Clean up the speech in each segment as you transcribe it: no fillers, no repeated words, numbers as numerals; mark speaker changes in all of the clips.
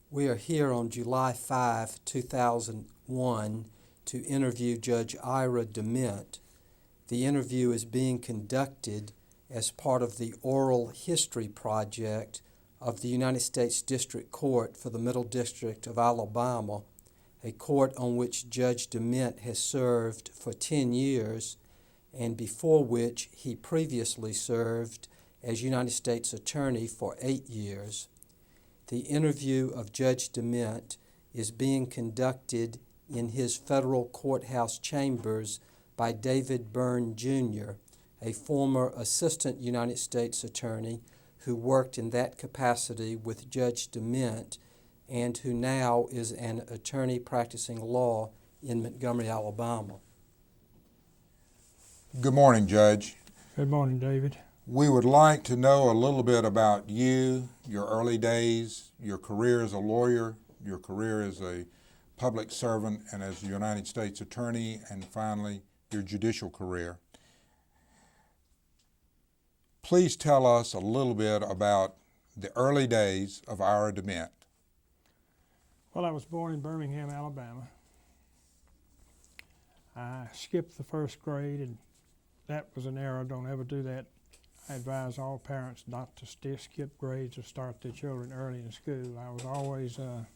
Speaker 1: We are here on July 5, 2001 to interview Judge Ira DeMent. The interview is being conducted as part of the Oral History Project of the United States District Court for the Middle District of Alabama, a court on which Judge DeMent has served for 10 years and before which he previously served as United States Attorney for 8 years. The interview of Judge DeMent is being conducted in his federal courthouse chambers by David Byrne, Jr., a former Assistant United States Attorney who worked in that capacity with Judge DeMent and who now is an attorney practicing law in Montgomery, Alabama.
Speaker 2: Good morning, Judge.
Speaker 3: Good morning, David.
Speaker 2: We would like to know a little bit about you, your early days, your career as a lawyer, your career as a public servant and as a United States Attorney, and finally, your judicial career. Please tell us a little bit about the early days of Ira DeMent.
Speaker 3: Well, I was born in Birmingham, Alabama. I skipped the first grade, and that was an error. Don't ever do that. I advise all parents not to skip grades or start their children early in school. I was always the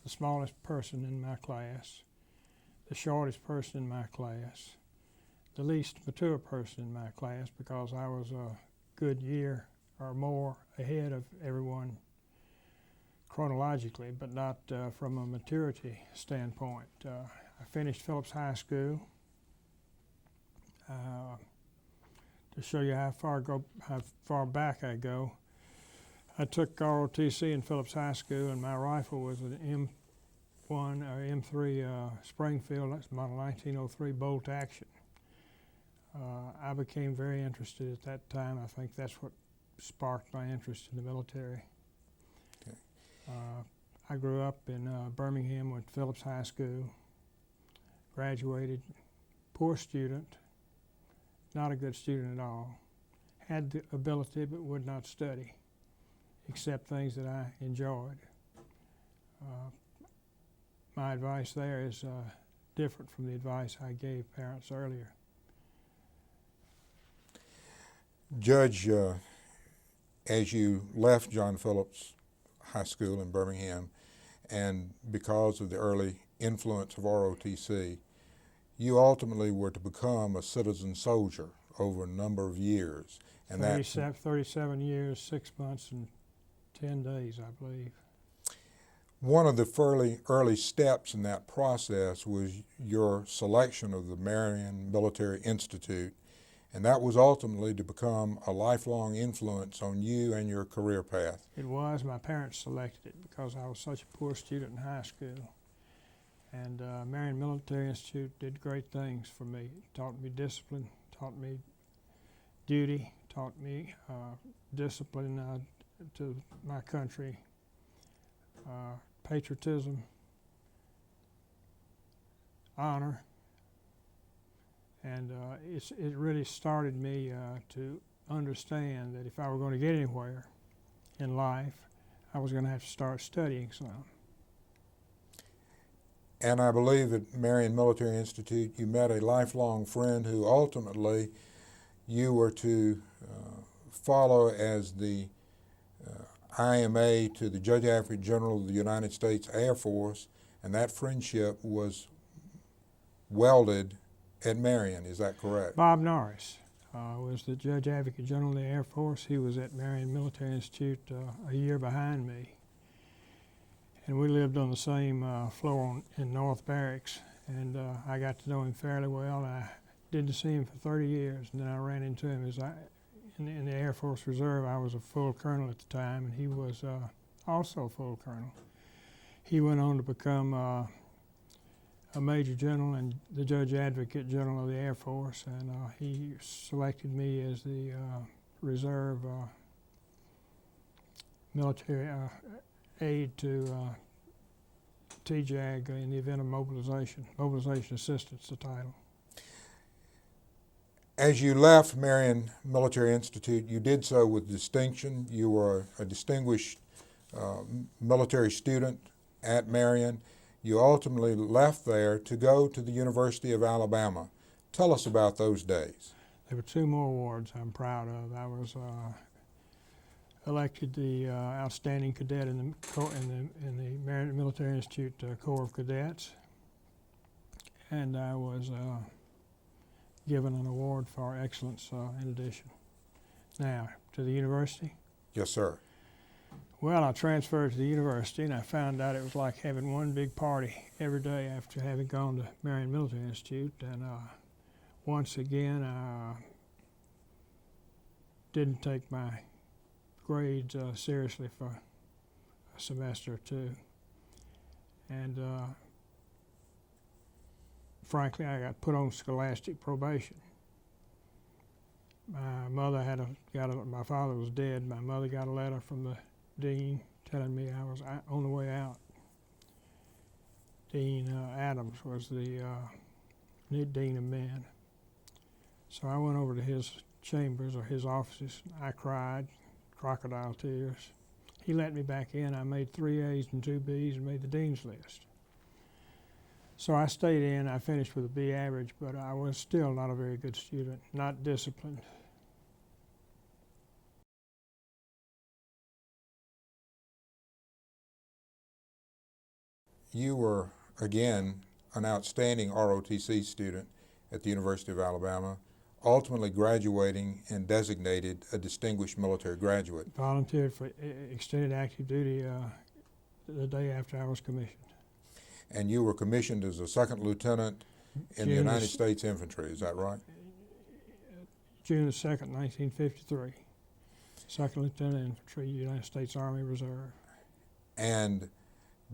Speaker 3: smallest person in my class, the shortest person in my class, the least mature person in my class because I was a good year or more ahead of everyone chronologically, but not from a maturity standpoint. I finished Phillips High School. To show you how far back I go, I took ROTC in Phillips High School, and my rifle was an M1 or M3 Springfield. That's model 1903 bolt action. I became very interested at that time. I think that's what sparked my interest in the military.
Speaker 2: Okay.
Speaker 3: I grew up in Birmingham, went to Phillips High School, graduated, poor student, not a good student at all, had the ability but would not study, except things that I enjoyed. My advice there is different from the advice I gave parents earlier.
Speaker 2: Judge, as you left John Phillips High School in Birmingham, and because of the early influence of ROTC, you ultimately were to become a citizen soldier over a number of years. And
Speaker 3: 37 years, 6 months, and 10 days, I believe.
Speaker 2: One of the fairly early steps in that process was your selection of the Marion Military Institute, and that was ultimately to become a lifelong influence on you and your career path.
Speaker 3: It was. My parents selected it because I was such a poor student in high school. And Marion Military Institute did great things for me. It taught me discipline, taught me duty, taught me discipline to my country, patriotism, honor, and it really started me to understand that if I were going to get anywhere in life, I was going to have to start studying some.
Speaker 2: And I believe at Marion Military Institute you met a lifelong friend who ultimately you were to follow as the IMA to the Judge Advocate General of the United States Air Force, and that friendship was welded at Marion. Is that correct?
Speaker 3: Bob Norris was the Judge Advocate General of the Air Force. He was at Marion Military Institute a year behind me. And we lived on the same floor in North Barracks, and I got to know him fairly well. I didn't see him for 30 years, and then I ran into him in the Air Force Reserve. I was a full colonel at the time, and he was also a full colonel. He went on to become a Major General and the Judge Advocate General of the Air Force, and he selected me as the reserve military aid to TJAG in the event of mobilization assistance, the title.
Speaker 2: As you left Marion Military Institute, you did so with distinction. You were a distinguished military student at Marion. You ultimately left there to go to the University of Alabama. Tell us about those days.
Speaker 3: There were 2 more awards I'm proud of. I was elected the outstanding cadet in the Marion Military Institute Corps of Cadets, and I was given an award for excellence in addition. Now, to the university?
Speaker 2: Yes, sir.
Speaker 3: Well, I transferred to the university, and I found out it was like having one big party every day after having gone to Marion Military Institute. And once again, I didn't take my grades seriously for a semester or two. And frankly, I got put on scholastic probation. My mother my father was dead. My mother got a letter from the dean telling me I was on the way out. Dean Adams was the dean of men. So I went over to his chambers or his offices. I cried, crocodile tears. He let me back in. I made 3 A's and 2 B's and made the dean's list. So I stayed in. I finished with a B average, but I was still not a very good student, not disciplined.
Speaker 2: You were, again, an outstanding ROTC student at the University of Alabama, ultimately graduating and designated a distinguished military graduate.
Speaker 3: Volunteered for extended active duty the day after I was commissioned.
Speaker 2: And you were commissioned as a second lieutenant in the United States Infantry, is that right?
Speaker 3: June the 2nd, 1953. Second Lieutenant Infantry, United States Army Reserve.
Speaker 2: And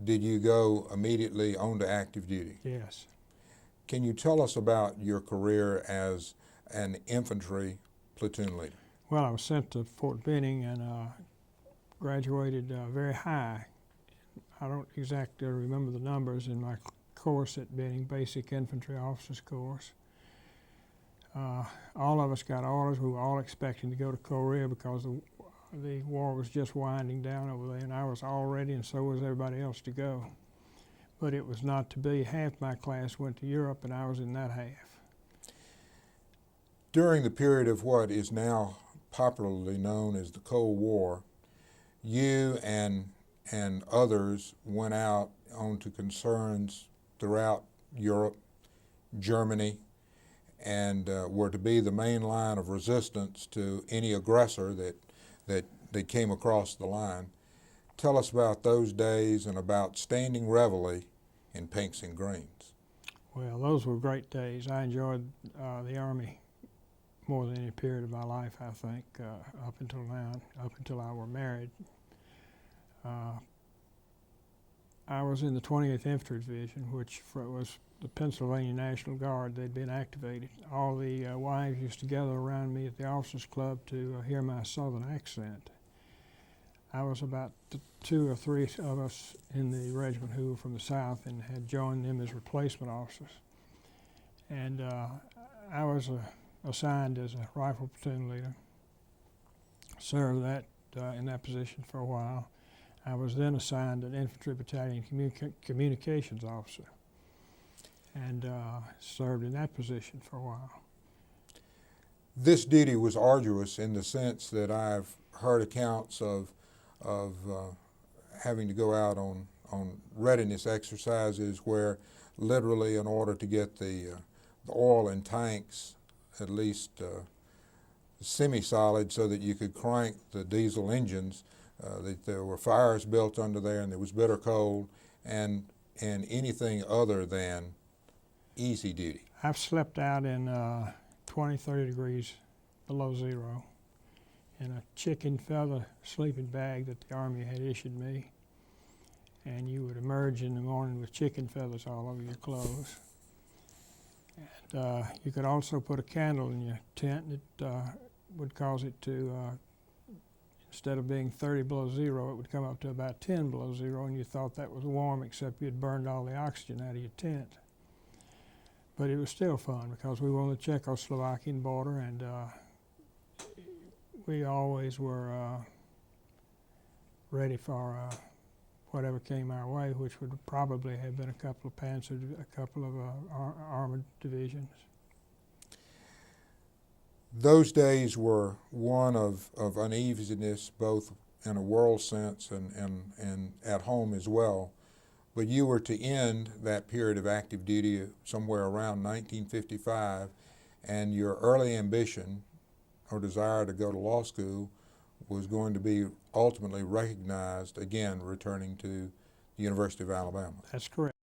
Speaker 2: did you go immediately on to active duty?
Speaker 3: Yes.
Speaker 2: Can you tell us about your career as an infantry platoon leader?
Speaker 3: Well, I was sent to Fort Benning and graduated very high. I don't exactly remember the numbers in my course at Benning, Basic Infantry Officers Course. All of us got orders. We were all expecting to go to Korea because the war was just winding down over there, and I was all ready, and so was everybody else to go. But it was not to be. Half my class went to Europe, and I was in that half.
Speaker 2: During the period of what is now popularly known as the Cold War, you and others went out onto concerns throughout Europe, Germany, and were to be the main line of resistance to any aggressor that came across the line. Tell us about those days and about standing reveille in pinks and greens.
Speaker 3: Well, those were great days. I enjoyed the Army more than any period of my life, I think, up until now, up until I were married. I was in the 28th Infantry Division, which was the Pennsylvania National Guard. They'd been activated. All the wives used to gather around me at the officers' club to hear my southern accent. I was about 2 or 3 of us in the regiment who were from the South and had joined them as replacement officers. And I was assigned as a rifle platoon leader. Served in that position for a while. I was then assigned an infantry battalion communications officer and served in that position for a while.
Speaker 2: This duty was arduous in the sense that I've heard accounts of having to go out on readiness exercises where literally in order to get the oil in tanks at least semi-solid so that you could crank the diesel engines, that there were fires built under there and there was bitter cold and anything other than easy duty.
Speaker 3: I've slept out in 20, 30 degrees below zero in a chicken feather sleeping bag that the Army had issued me. And you would emerge in the morning with chicken feathers all over your clothes. And you could also put a candle in your tent that would cause it to, instead of being 30 below zero, it would come up to about 10 below zero, and you thought that was warm except you'd burned all the oxygen out of your tent. But it was still fun because we were on the Czechoslovakian border, and we always were ready for whatever came our way, which would probably have been a couple of a couple of armored divisions.
Speaker 2: Those days were one of uneasiness, both in a world sense and at home as well. But you were to end that period of active duty somewhere around 1955, and your early ambition or desire to go to law school was going to be ultimately recognized, again, returning to the University of Alabama.
Speaker 3: That's correct.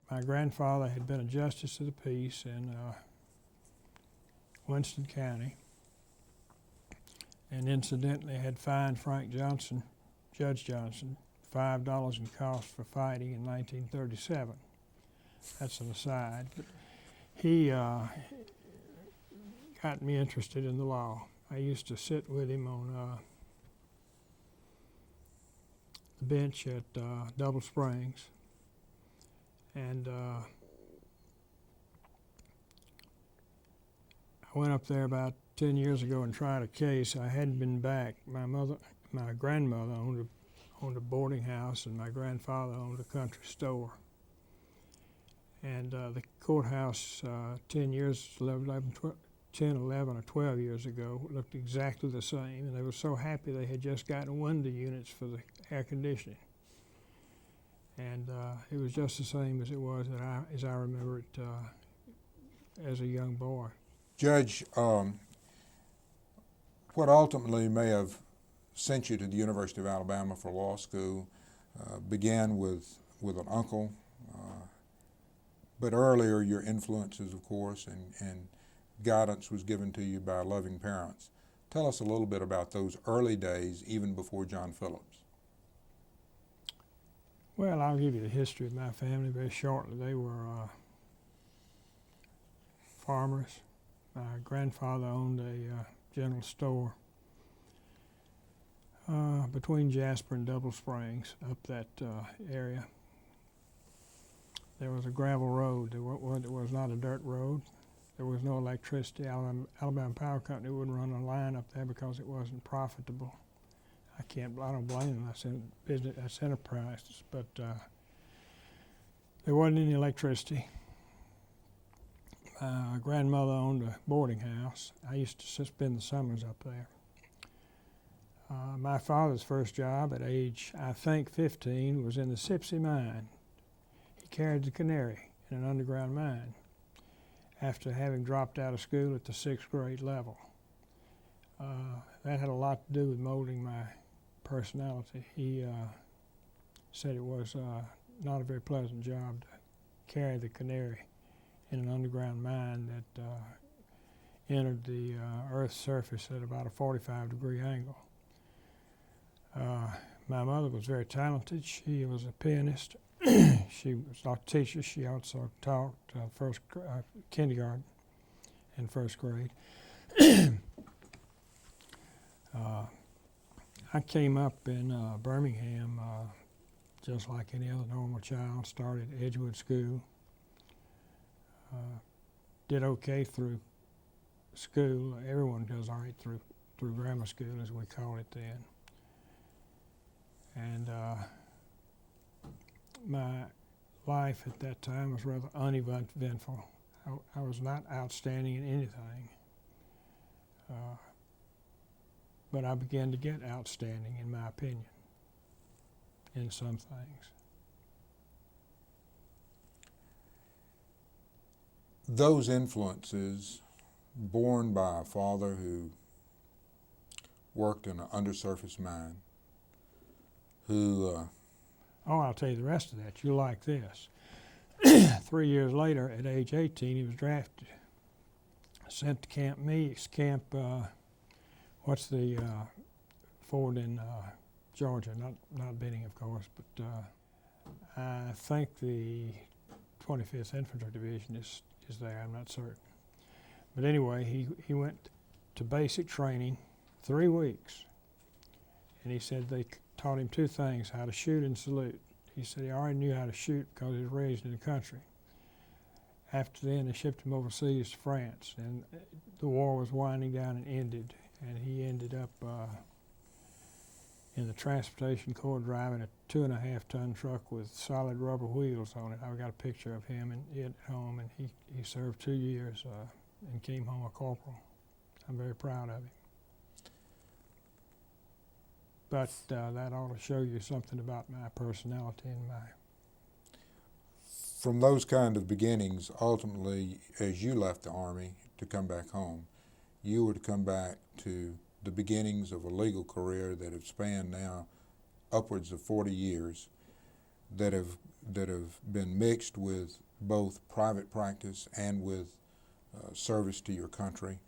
Speaker 3: My grandfather had been a justice of the peace in Winston County, and incidentally had fined Frank Johnson, Judge Johnson, $5 in costs for fighting in 1937. That's an aside. But he got me interested in the law. I used to sit with him on the bench at Double Springs, and I went up there about 10 years ago and tried a case. I hadn't been back. My grandmother owned a boarding house, and my grandfather owned a country store. And the courthouse 10, 11, or 12 years ago looked exactly the same, and they were so happy they had just gotten window units for the air conditioning. And it was just the same as it was as I remember it as a young boy.
Speaker 2: Judge, what ultimately may have sent you to the University of Alabama for law school began with an uncle, but earlier your influences, of course, and guidance was given to you by loving parents. Tell us a little bit about those early days, even before John Phillips.
Speaker 3: Well, I'll give you the history of my family very shortly. They were farmers. My grandfather owned a general store between Jasper and Double Springs, up that area. There was a gravel road. It was not a dirt road. There was no electricity. Alabama Power Company wouldn't run a line up there because it wasn't profitable. I don't blame them. That's enterprise, but there wasn't any electricity. My grandmother owned a boarding house. I used to spend the summers up there. My father's first job at age, I think, 15 was in the Sipsey mine. He carried the canary in an underground mine after having dropped out of school at the 6th grade level. That had a lot to do with molding my personality. He said it was not a very pleasant job to carry the canary in an underground mine that entered the Earth's surface at about a 45-degree angle. My mother was very talented. She was a pianist. She was a teacher. She also taught kindergarten and first grade. I came up in Birmingham just like any other normal child, started Edgewood School. Did okay through school. Everyone does all right through grammar school, as we called it then. And my life at that time was rather uneventful. I was not outstanding in anything. But I began to get outstanding, in my opinion, in some things.
Speaker 2: Those influences, born by a father who worked in an undersurface mine, who...
Speaker 3: I'll tell you the rest of that. You'll like this. 3 years later, at age 18, he was drafted. Sent to Camp Meeks, what's the fort in Georgia? Not Benning, of course, but I think the 25th Infantry Division is there. I'm not certain. But anyway, he went to basic training 3 weeks, and he said they taught him 2 things: how to shoot and salute. He said he already knew how to shoot because he was raised in the country. After then, they shipped him overseas to France, and the war was winding down and ended. and he ended up in the transportation corps driving a 2.5-ton truck with solid rubber wheels on it. I've got a picture of him at home, and he served 2 years and came home a corporal. I'm very proud of him. But that ought to show you something about my personality and my...
Speaker 2: From those kind of beginnings, ultimately, as you left the Army to come back home, you were to come back to the beginnings of a legal career that have spanned now upwards of 40 years, that have been mixed with both private practice and with service to your country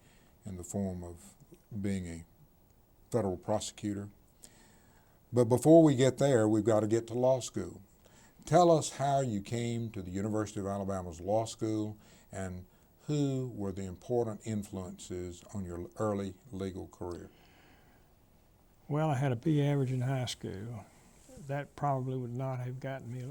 Speaker 2: in the form of being a federal prosecutor. But before we get there, we've got to get to law school. Tell us how you came to the University of Alabama's law school, and who were the important influences on your early legal career?
Speaker 3: Well, I had a B average in high school. That probably would not have gotten me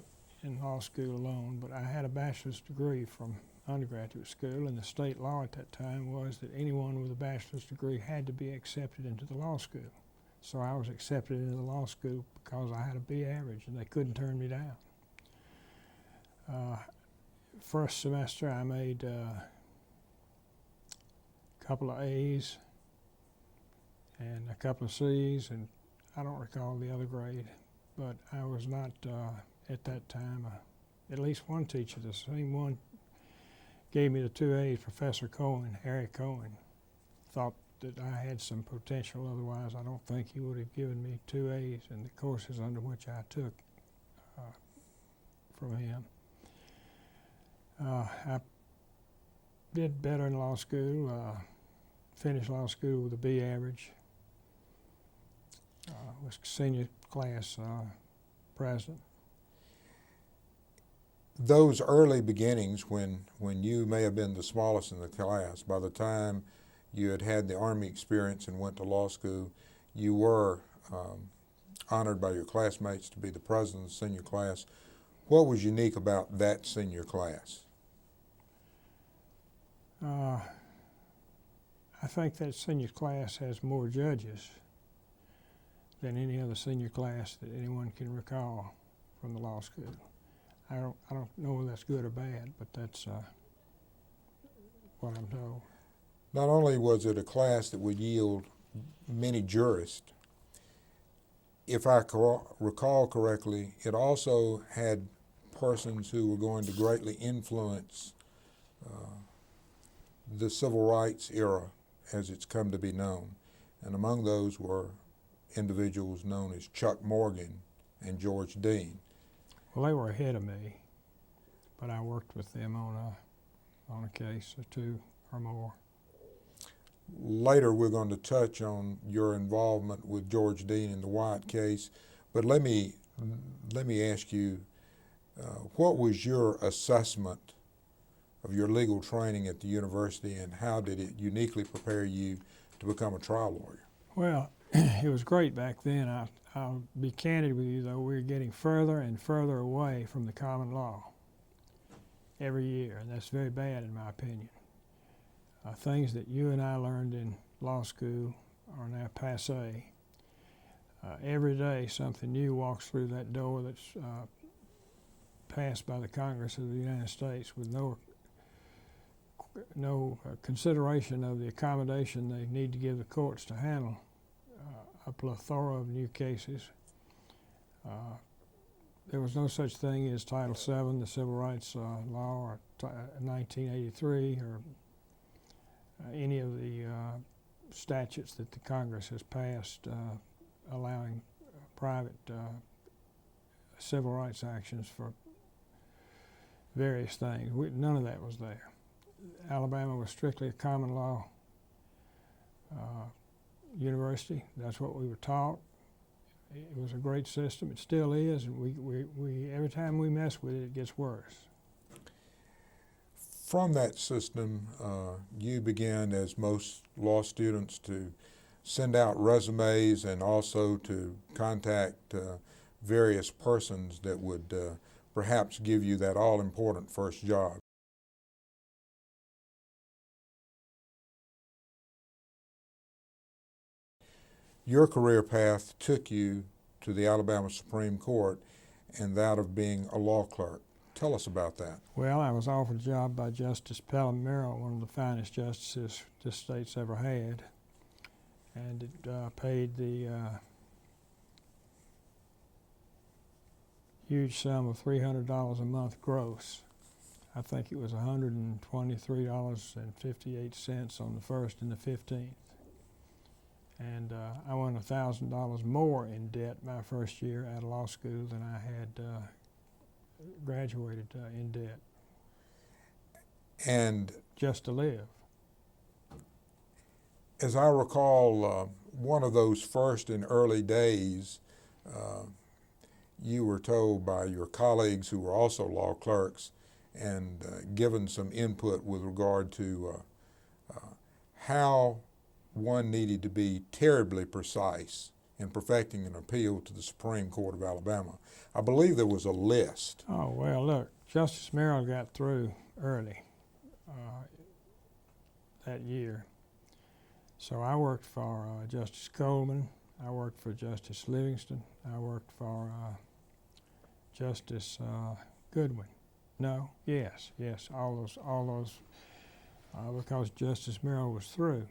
Speaker 3: in law school alone, but I had a bachelor's degree from undergraduate school, and the state law at that time was that anyone with a bachelor's degree had to be accepted into the law school. So I was accepted into the law school because I had a B average, and they couldn't turn me down. First semester I made a couple of A's and a couple of C's, and I don't recall the other grade, but I was not at that time. At least one teacher, the same one, gave me the 2 A's, Professor Cohen, Harry Cohen. Thought that I had some potential, otherwise I don't think he would have given me 2 A's in the courses under which I took from him. I did better in law school, finished law school with a B average, was senior class president.
Speaker 2: Those early beginnings when you may have been the smallest in the class, by the time you had the Army experience and went to law school, you were honored by your classmates to be the president of the senior class. What was unique about that senior class?
Speaker 3: I think that senior class has more judges than any other senior class that anyone can recall from the law school. I don't know whether that's good or bad, but that's what I'm told.
Speaker 2: Not only was it a class that would yield many jurists, if I recall correctly, it also had persons who were going to greatly influence the civil rights era as it's come to be known. And among those were individuals known as Chuck Morgan and George Dean.
Speaker 3: Well, they were ahead of me, but I worked with them on a case or two or more.
Speaker 2: Later we're going to touch on your involvement with George Dean in the White case, but let me ask you, what was your assessment of your legal training at the university, and how did it uniquely prepare you to become a trial lawyer?
Speaker 3: Well, it was great back then. I'll be candid with you, though. We're getting further and further away from the common law every year, and that's very bad in my opinion. Things that you and I learned in law school are now passé. Every day something new walks through that door that's passed by the Congress of the United States with no consideration of the accommodation they need to give the courts to handle a plethora of new cases. There was no such thing as Title VII, the Civil Rights Law, or 1983, or any of the statutes that the Congress has passed allowing private civil rights actions for various things. None of that was there. Alabama was strictly a common law university. That's what we were taught. It was a great system. It still is, and we every time we mess with it, it gets worse.
Speaker 2: From that system, you began, as most law students, to send out resumes and also to contact various persons that would perhaps give you that all-important first job. Your career path took you to the Alabama Supreme Court and that of being a law clerk. Tell us about that.
Speaker 3: Well, I was offered a job by Justice Palomero, one of the finest justices this state's ever had, and it paid the huge sum of $300 a month gross. I think it was $123.58 on the 1st and the 15th. And I went $1,000 more in debt my first year out of law school than I had graduated in debt.
Speaker 2: And
Speaker 3: just to live.
Speaker 2: As I recall, one of those first and early days, you were told by your colleagues who were also law clerks and given some input with regard to how one needed to be terribly precise in perfecting an appeal to the Supreme Court of Alabama. I believe there was a list.
Speaker 3: Oh, well, look, Justice Merrill got through early that year. So I worked for Justice Coleman, I worked for Justice Livingston, I worked for Justice Goodwin. No, yes, all those, because Justice Merrill was through.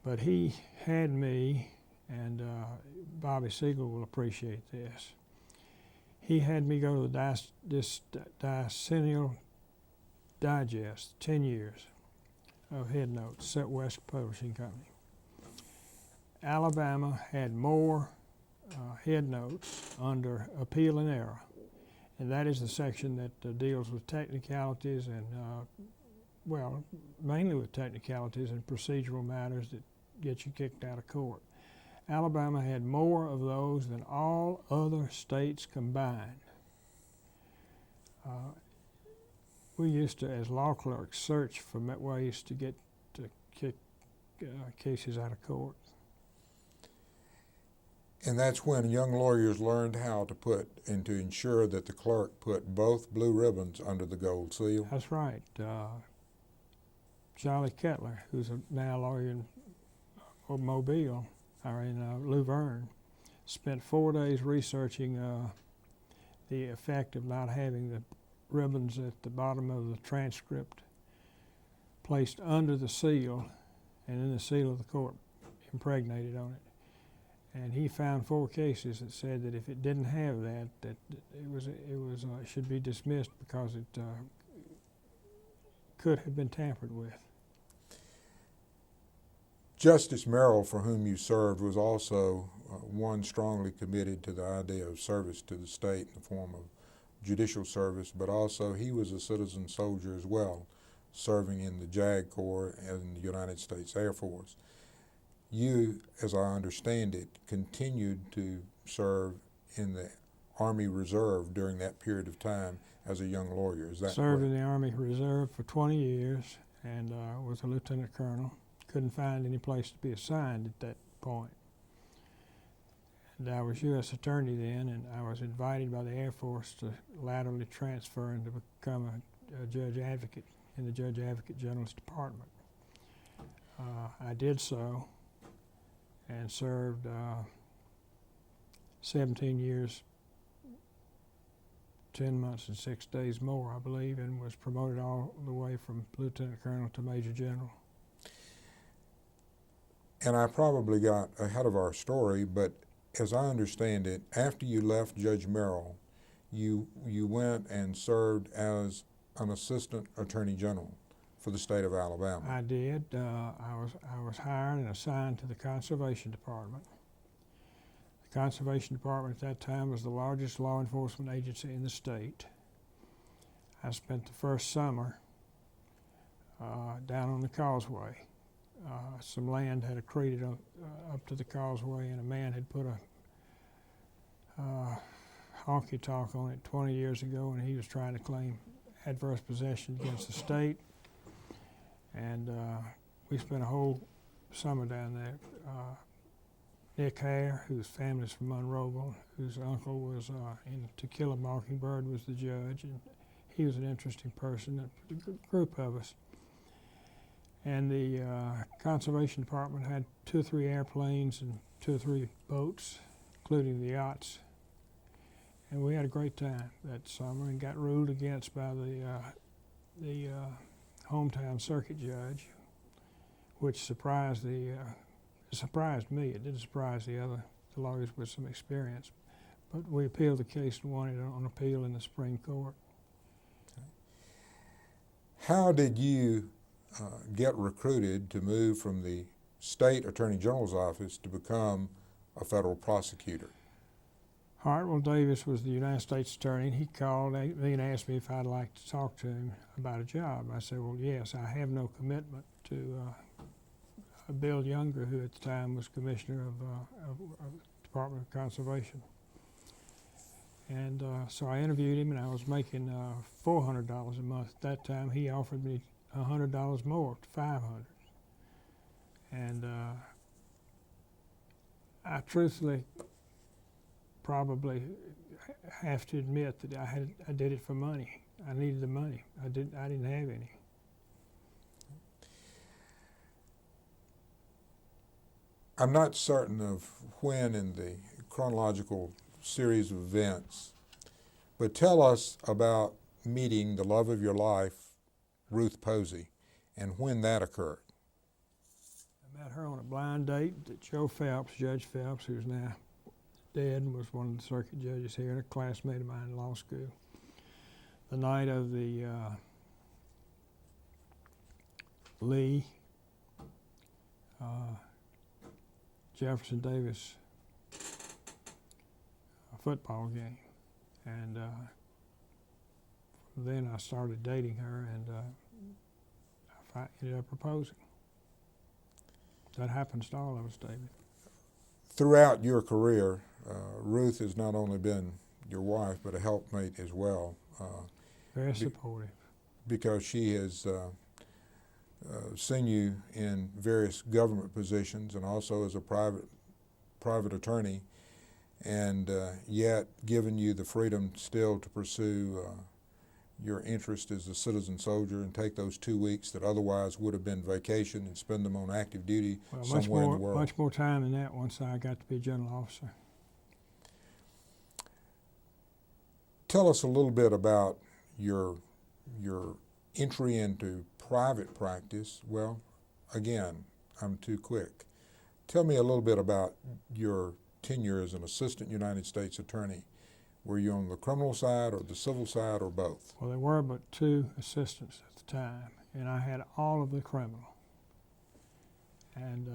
Speaker 3: But he had me, and Bobby Siegel will appreciate this. He had me go to the Decennial Digest, 10 years of head notes, Set West Publishing Company. Alabama had more head notes under appeal and error, and that is the section that deals with technicalities and, well, mainly with technicalities and procedural matters that get you kicked out of court. Alabama had more of those than all other states combined. We used to, as law clerks, search for ways to get to kick cases out of court.
Speaker 2: And that's when young lawyers learned how to put and to ensure that the clerk put both blue ribbons under the gold seal.
Speaker 3: That's right. Charlie Kettler, who's now a lawyer in Mobile, or in Luverne, spent 4 days researching the effect of not having the ribbons at the bottom of the transcript placed under the seal and then the seal of the court impregnated on it. And he found 4 cases that said that if it didn't have that, that it should be dismissed because it could have been tampered with.
Speaker 2: Justice Merrill, for whom you served, was also one strongly committed to the idea of service to the state in the form of judicial service, but also he was a citizen soldier as well, serving in the JAG Corps and the United States Air Force. You, as I understand it, continued to serve in the Army Reserve during that period of time as a young lawyer. Is that
Speaker 3: Served
Speaker 2: correct?
Speaker 3: in the Army Reserve for 20 years and was a lieutenant colonel. Couldn't find any place to be assigned at that point. And I was U.S. Attorney then, and I was invited by the Air Force to laterally transfer and to become a judge advocate in the Judge Advocate General's Department. I did so and served 17 years, 10 months and 6 days more, I believe, and was promoted all the way from Lieutenant Colonel to Major General.
Speaker 2: And I probably got ahead of our story, but as I understand it, after you left Judge Merrill, you went and served as an Assistant Attorney General for the state of Alabama.
Speaker 3: I did. I was hired and assigned to the Conservation Department. The Conservation Department at that time was the largest law enforcement agency in the state. I spent the first summer down on the causeway. Some land had accreted up to the causeway, and a man had put a honky-tonk on it 20 years ago, and he was trying to claim adverse possession against the state. And we spent a whole summer down there. Nick Hare, whose family's from Monroeville, whose uncle was in To Kill a Mockingbird, was the judge, and he was an interesting person, a group of us. And the Conservation Department had 2 or 3 airplanes and 2 or 3 boats, including the yachts. And we had a great time that summer and got ruled against by the hometown circuit judge, which surprised me. It didn't surprise the lawyers with some experience. But we appealed the case and won it on appeal in the Supreme Court.
Speaker 2: How did you get recruited to move from the state attorney general's office to become a federal prosecutor?
Speaker 3: Hartwell Davis was the United States attorney, and he called me and asked me if I'd like to talk to him about a job. I said, well, yes, I have no commitment to Bill Younger, who at the time was commissioner of Department of Conservation. And so I interviewed him, and I was making $400 a month at that time. He offered me $100 more, to $500. And I truthfully probably have to admit that I did it for money. I needed the money. I didn't have any.
Speaker 2: I'm not certain of when in the chronological series of events, but tell us about meeting the love of your life, Ruth Posey, and when that occurred.
Speaker 3: I met her on a blind date that Joe Phelps, Judge Phelps, who's now dead and was one of the circuit judges here, and a classmate of mine in law school. The night of the Lee Jefferson Davis football game, and then I started dating her, and I ended up proposing. That happens to all of us, David.
Speaker 2: Throughout your career, Ruth has not only been your wife, but a helpmate as well.
Speaker 3: Very supportive.
Speaker 2: Because she has seen you in various government positions and also as a private attorney, and yet given you the freedom still to pursue your interest as a citizen soldier and take those 2 weeks that otherwise would have been vacation and spend them on active duty somewhere in the world.
Speaker 3: Much more time than that once I got to be a general officer.
Speaker 2: Tell us a little bit about your entry into private practice. Well, again, I'm too quick. Tell me a little bit about your tenure as an assistant United States attorney. Were you on the criminal side or the civil side or both?
Speaker 3: Well, there were but 2 assistants at the time, and I had all of the criminal. And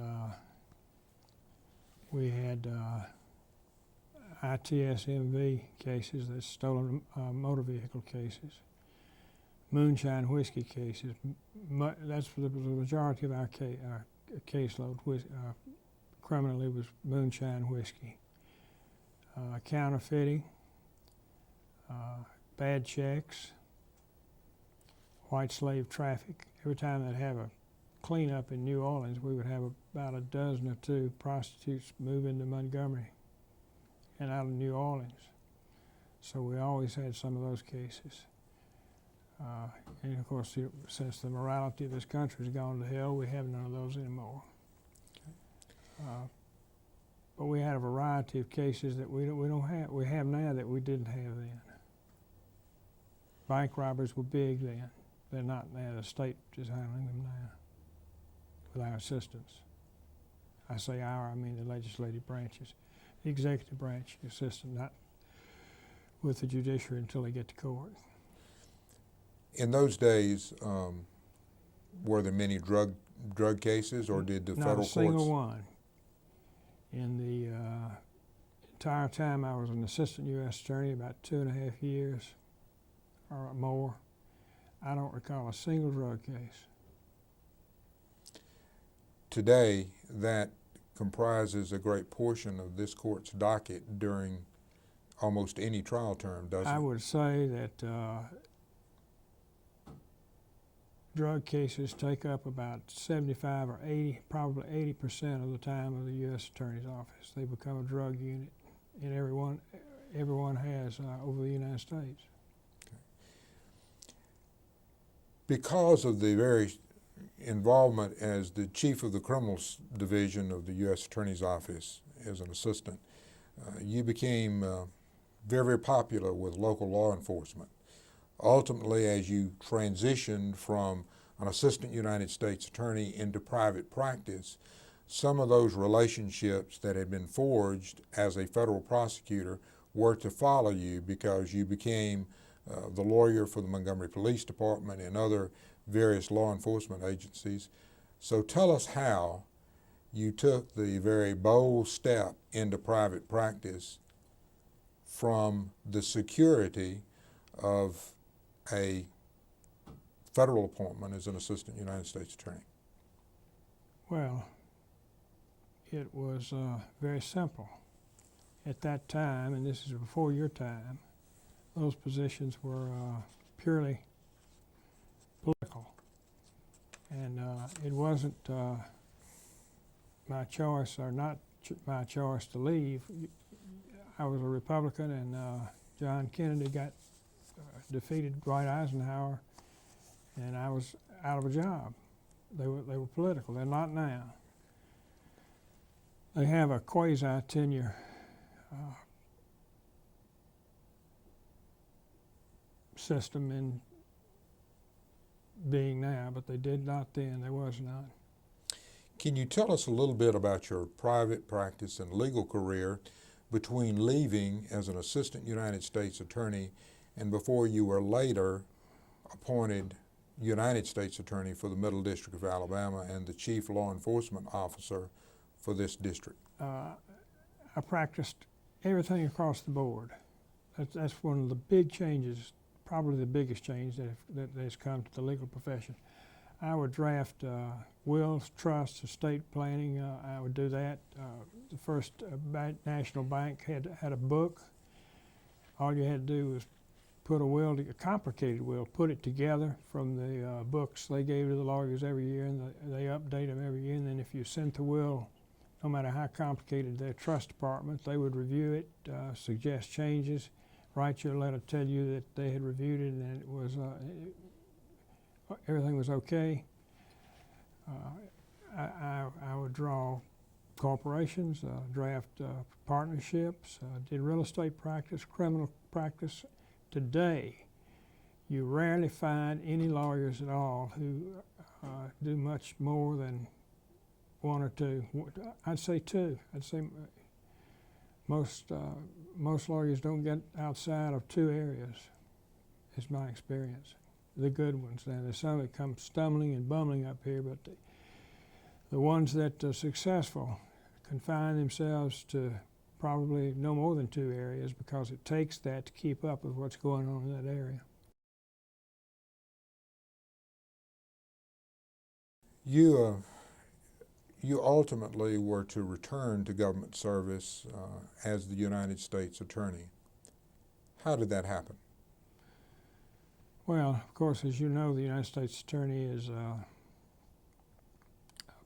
Speaker 3: we had ITSMV cases, that's stolen motor vehicle cases, moonshine whiskey cases. That's the majority of our caseload. Criminally was moonshine whiskey. Counterfeiting, bad checks, white slave traffic. Every time they'd have a cleanup in New Orleans, we would have about a dozen or 2 prostitutes move into Montgomery and out of New Orleans. So we always had some of those cases. And of course, since the morality of this country has gone to hell, we have none of those anymore. But we had a variety of cases that we have now that we didn't have then. Bank robberies were big then. They're not now. The state is handling them now with our assistance. I say our, I mean the legislative branches. The executive branch assistant, not with the judiciary until they get to court.
Speaker 2: In those days, were there many drug cases, or did the federal courts?
Speaker 3: Not a single one. In the entire time I was an assistant U.S. attorney, about 2.5 years or more, I don't recall a single drug case.
Speaker 2: Today, that comprises a great portion of this court's docket during almost any trial term, doesn't it?
Speaker 3: I would say that drug cases take up about 75 or 80, probably 80% of the time of the U.S. Attorney's Office. They become a drug unit, and everyone has over the United States.
Speaker 2: Because of the very involvement as the chief of the criminals division of the U.S. Attorney's Office as an assistant, you became very, very popular with local law enforcement. Ultimately, as you transitioned from an assistant United States attorney into private practice, some of those relationships that had been forged as a federal prosecutor were to follow you because you became the lawyer for the Montgomery Police Department and other various law enforcement agencies. So tell us how you took the very bold step into private practice from the security of a federal appointment as an assistant United States attorney.
Speaker 3: Well, it was very simple. At that time, and this is before your time, those positions were purely political. And it wasn't my choice or not my choice to leave. I was a Republican, and John Kennedy got defeated Dwight Eisenhower, and I was out of a job. They were political. They're not now. They have a quasi-tenure system in being now, but they did not then. There was none.
Speaker 2: Can you tell us a little bit about your private practice and legal career between leaving as an assistant United States attorney and before you were later appointed United States attorney for the Middle District of Alabama and the chief law enforcement officer for this district?
Speaker 3: I practiced everything across the board. That's one of the big changes, probably the biggest change that has come to the legal profession. I would draft wills, trusts, estate planning. I would do that. The first national bank had a book. All you had to do was put a will, a complicated will, put it together from the books they gave to the lawyers every year, and they update them every year. And then if you sent the will, no matter how complicated their trust department, they would review it, suggest changes, write you a letter, tell you that they had reviewed it and it was everything was okay. I would draw corporations, draft partnerships, did real estate practice, criminal practice. Today, you rarely find any lawyers at all who do much more than one or two. I'd say two. I'd say most lawyers don't get outside of two areas, is my experience. The good ones. Now, there's some that come stumbling and bumbling up here, but the ones that are successful confine themselves to probably no more than two areas because it takes that to keep up with what's going on in that area.
Speaker 2: You ultimately were to return to government service as the United States attorney. How did that happen?
Speaker 3: Well, of course, as you know, the United States Attorney is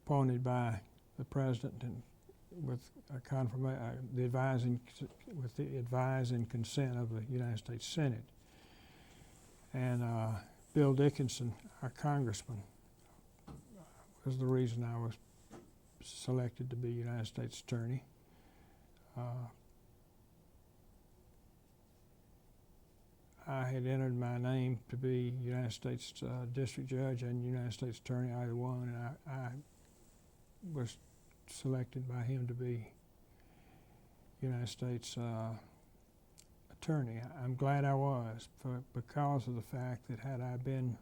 Speaker 3: appointed by the President and with the advise and consent of the United States Senate. And Bill Dickinson, our congressman, was the reason I was selected to be United States Attorney. I had entered my name to be United States District Judge and United States Attorney, either one, and I was selected by him to be United States Attorney. I'm glad I was, because of the fact that had I been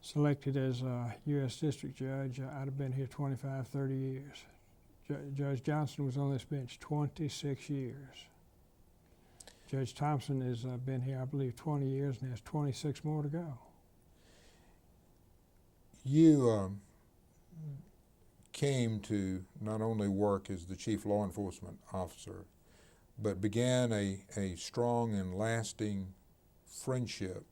Speaker 3: selected as a U.S. District Judge, I'd have been here 25, 30 years. Judge Johnson was on this bench 26 years. Judge Thompson has been here, I believe, 20 years and has 26 more to go.
Speaker 2: You came to not only work as the chief law enforcement officer, but began a strong and lasting friendship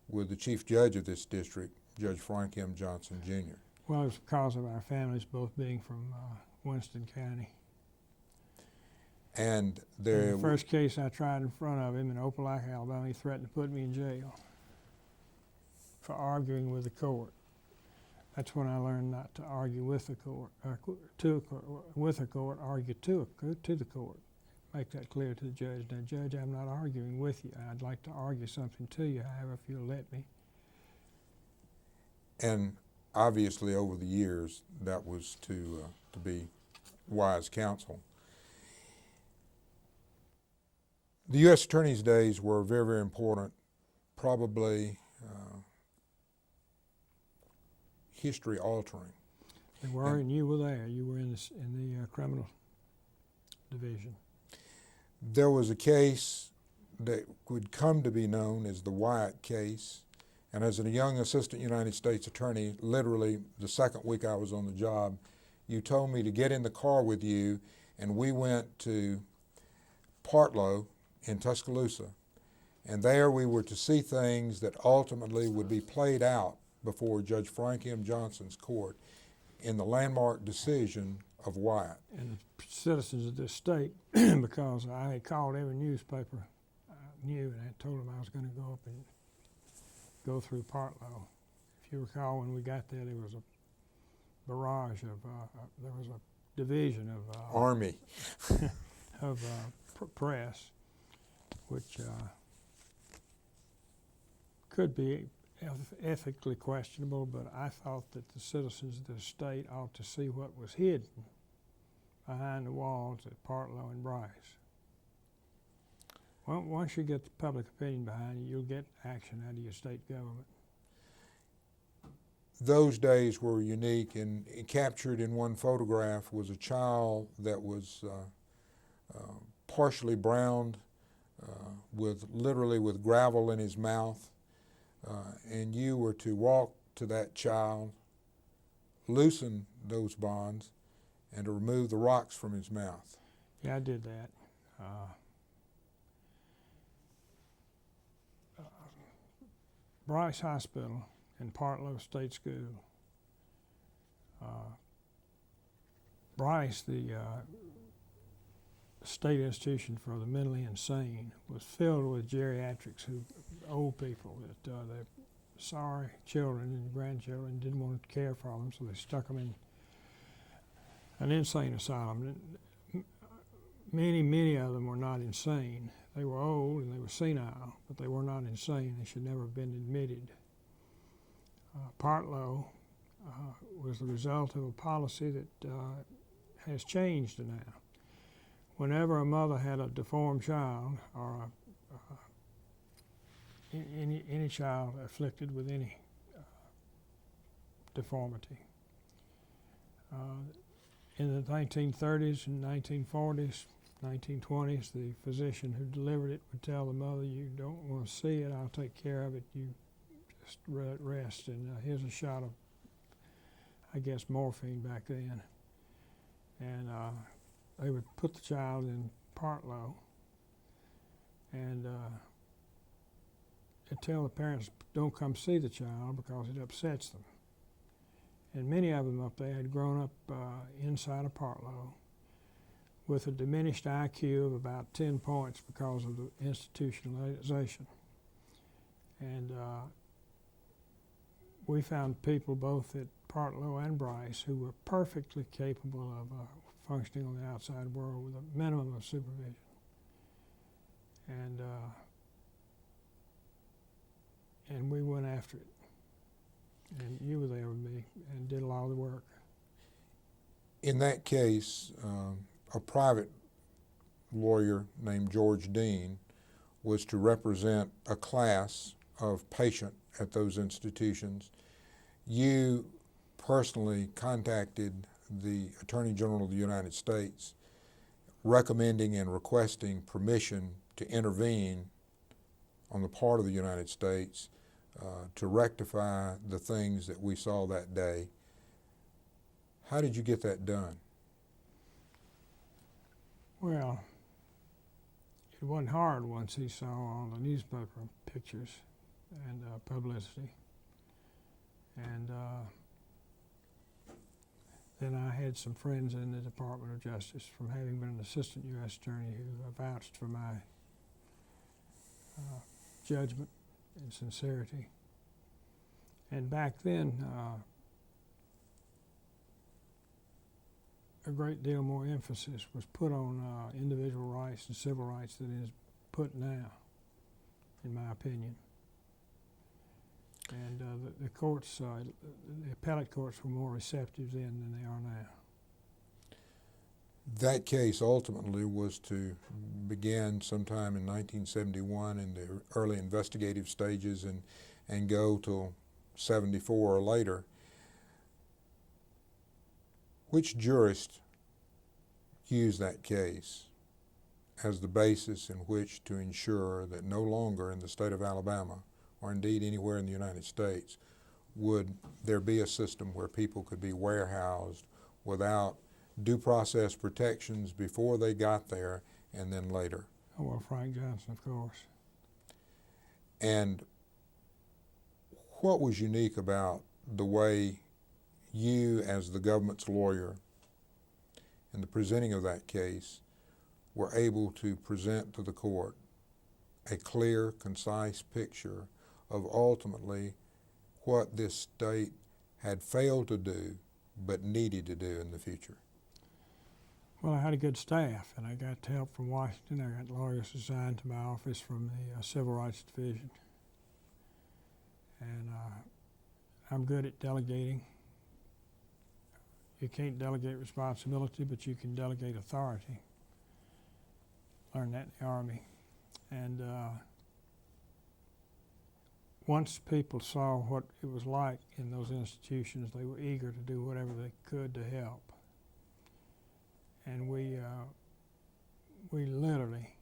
Speaker 2: with the chief judge of this district, Judge Frank M. Johnson, Jr.
Speaker 3: Well, it was because of our families both being from Winston County.
Speaker 2: And
Speaker 3: the first case I tried in front of him in Opelika, Alabama, he threatened to put me in jail. for arguing with the court. That's when I learned not to argue with the court, with a court, argue to the court. Make that clear to the judge. Now, Judge, I'm not arguing with you. I'd like to argue something to you, however, if you'll let me.
Speaker 2: And obviously, over the years, that was to be wise counsel. The U.S. Attorney's days were very, very important, probably history altering.
Speaker 3: They were, and you were there. You were in the criminal division.
Speaker 2: There was a case that would come to be known as the Wyatt case, and as a young assistant United States attorney, literally the second week I was on the job, you told me to get in the car with you, and we went to Partlow in Tuscaloosa, and there we were to see things that ultimately would be played out before Judge Frank M. Johnson's court in the landmark decision of Wyatt.
Speaker 3: And the citizens of this state, because I had called every newspaper I knew, and I told them I was going to go up and go through Partlow. If you recall, when we got there, there was a barrage of, there was a division of
Speaker 2: Army
Speaker 3: of press, which could be ethically questionable, but I thought that the citizens of the state ought to see what was hidden behind the walls at Partlow and Bryce. Well, once you get the public opinion behind you, you'll get action out of your state government.
Speaker 2: Those days were unique, and captured in one photograph was a child that was partially browned, literally with gravel in his mouth. And you were to walk to that child, loosen those bonds, and to remove the rocks from his mouth.
Speaker 3: Yeah, I did that. Bryce Hospital and Partlow State School. Bryce, the state institution for the mentally insane, was filled with geriatrics, old people that they're sorry children and grandchildren didn't want to care for them, so they stuck them in an insane asylum. Many of them were not insane. They were old and they were senile, but they were not insane. They should never have been admitted. Partlow was the result of a policy that has changed now. Whenever a mother had a deformed child or any child afflicted with any deformity, in the 1930s and 1940s, 1920s, the physician who delivered it would tell the mother, "You don't want to see it, I'll take care of it, you just rest, and here's a shot of, I guess, morphine back then." And they would put the child in Partlow and tell the parents, "Don't come see the child because it upsets them." And many of them up there had grown up inside of Partlow with a diminished IQ of about 10 points because of the institutionalization. And we found people both at Partlow and Bryce who were perfectly capable of functioning on the outside world with a minimum of supervision. And we went after it. And you were there with me and did a lot of the work.
Speaker 2: In that case, a private lawyer named George Dean was to represent a class of patient at those institutions. You personally contacted the Attorney General of the United States recommending and requesting permission to intervene on the part of the United States to rectify the things that we saw that day. How did you get that done?
Speaker 3: Well, it wasn't hard once he saw all the newspaper pictures and publicity. And then I had some friends in the Department of Justice from having been an assistant U.S. attorney who vouched for my judgment and sincerity. And back then, a great deal more emphasis was put on individual rights and civil rights than is put now, in my opinion. And the courts, the appellate courts were more receptive then than they are now.
Speaker 2: That case ultimately was to begin sometime in 1971 in the early investigative stages and go till 74 or later. Which jurist used that case as the basis in which to ensure that no longer in the state of Alabama, or indeed anywhere in the United States, would there be a system where people could be warehoused without due process protections before they got there and then later?
Speaker 3: Oh, well, Frank Johnson, of course.
Speaker 2: And what was unique about the way you, as the government's lawyer, in the presenting of that case, were able to present to the court a clear, concise picture of ultimately what this state had failed to do but needed to do in the future?
Speaker 3: Well, I had a good staff, and I got help from Washington. I got lawyers assigned to my office from the Civil Rights Division. And I'm good at delegating. You can't delegate responsibility, but you can delegate authority. Learned that in the Army. And once people saw what it was like in those institutions, they were eager to do whatever they could to help. And we literally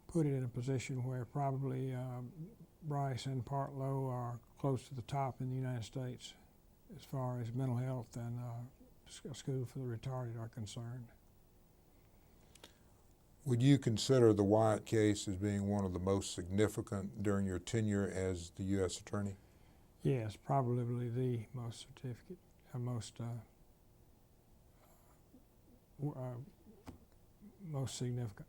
Speaker 3: put it in a position where probably Bryce and Partlow are close to the top in the United States as far as mental health and a school for the retarded are concerned.
Speaker 2: Would you consider the Wyatt case as being one of the most significant during your tenure as the U.S. Attorney?
Speaker 3: Yes, probably the most most significant.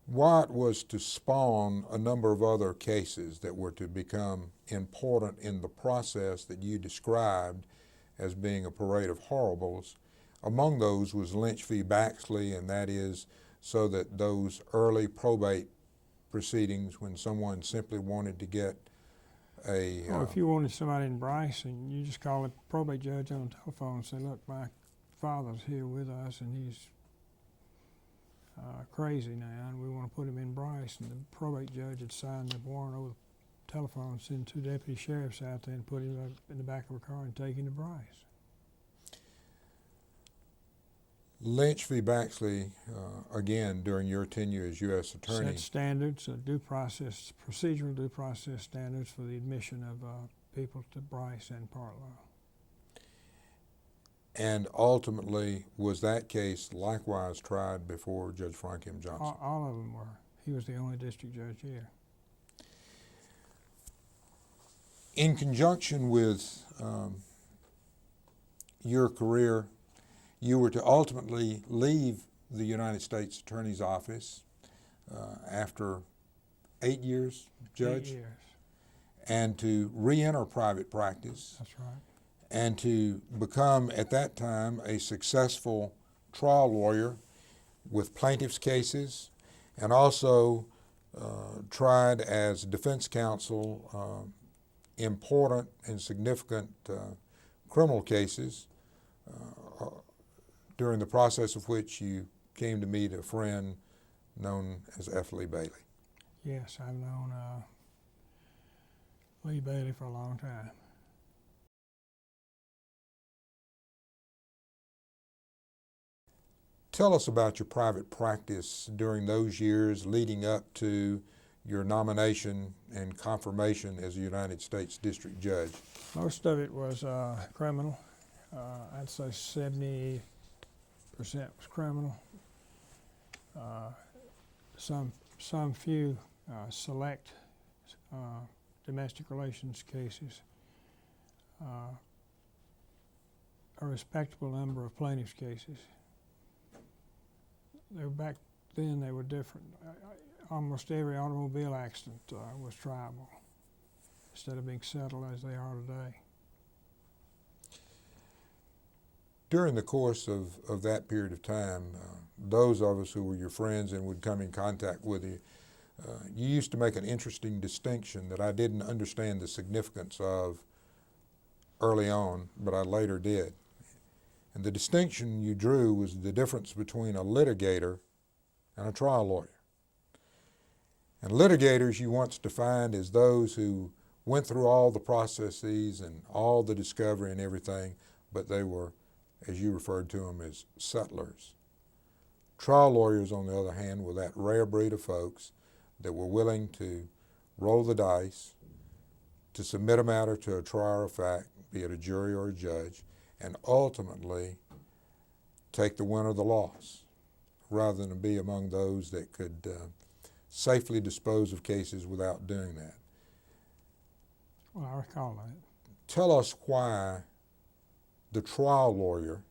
Speaker 2: Wyatt was to spawn a number of other cases that were to become important in the process that you described as being a parade of horribles. Among those was Lynch v. Baxley, and that is so that those early probate proceedings, when someone simply wanted to get a...
Speaker 3: Well, if you wanted somebody in Bryson, you just call the probate judge on the telephone and say, look, my father's here with us and he's crazy now and we want to put him in Bryce. And the probate judge had signed the warrant over the telephone, send 2 deputy sheriffs out there and put him in the back of a car and take him to Bryce.
Speaker 2: Lynch v. Baxley, again, during your tenure as U.S. Attorney.
Speaker 3: Set standards, due process, procedural due process standards for the admission of people to Bryce and Partlow.
Speaker 2: And ultimately, was that case likewise tried before Judge Frank M. Johnson?
Speaker 3: All of them were. He was the only district judge here.
Speaker 2: In conjunction with your career, you were to ultimately leave the United States Attorney's Office after 8 years, Judge?
Speaker 3: 8 years.
Speaker 2: And to re-enter private practice.
Speaker 3: That's right.
Speaker 2: And to become, at that time, a successful trial lawyer with plaintiff's cases, and also tried as defense counsel important and significant criminal cases, during the process of which you came to meet a friend known as F. Lee Bailey.
Speaker 3: Yes, I've known Lee Bailey for a long time.
Speaker 2: Tell us about your private practice during those years leading up to your nomination and confirmation as a United States District Judge.
Speaker 3: Most of it was criminal. I'd say 70% was criminal. Some few select domestic relations cases. A respectable number of plaintiff's cases. Back then they were different. Almost every automobile accident was triable. instead of being settled as they are today.
Speaker 2: During the course of that period of time, those of us who were your friends and would come in contact with you, you used to make an interesting distinction that I didn't understand the significance of early on, but I later did. And the distinction you drew was the difference between a litigator and a trial lawyer. And litigators you once defined as those who went through all the processes and all the discovery and everything, but they were, as you referred to them, as settlers. Trial lawyers, on the other hand, were that rare breed of folks that were willing to roll the dice, to submit a matter to a trier of fact, be it a jury or a judge, and ultimately take the win or the loss, rather than be among those that could safely dispose of cases without doing that.
Speaker 3: Well, I recall that.
Speaker 2: Tell us why the trial lawyer,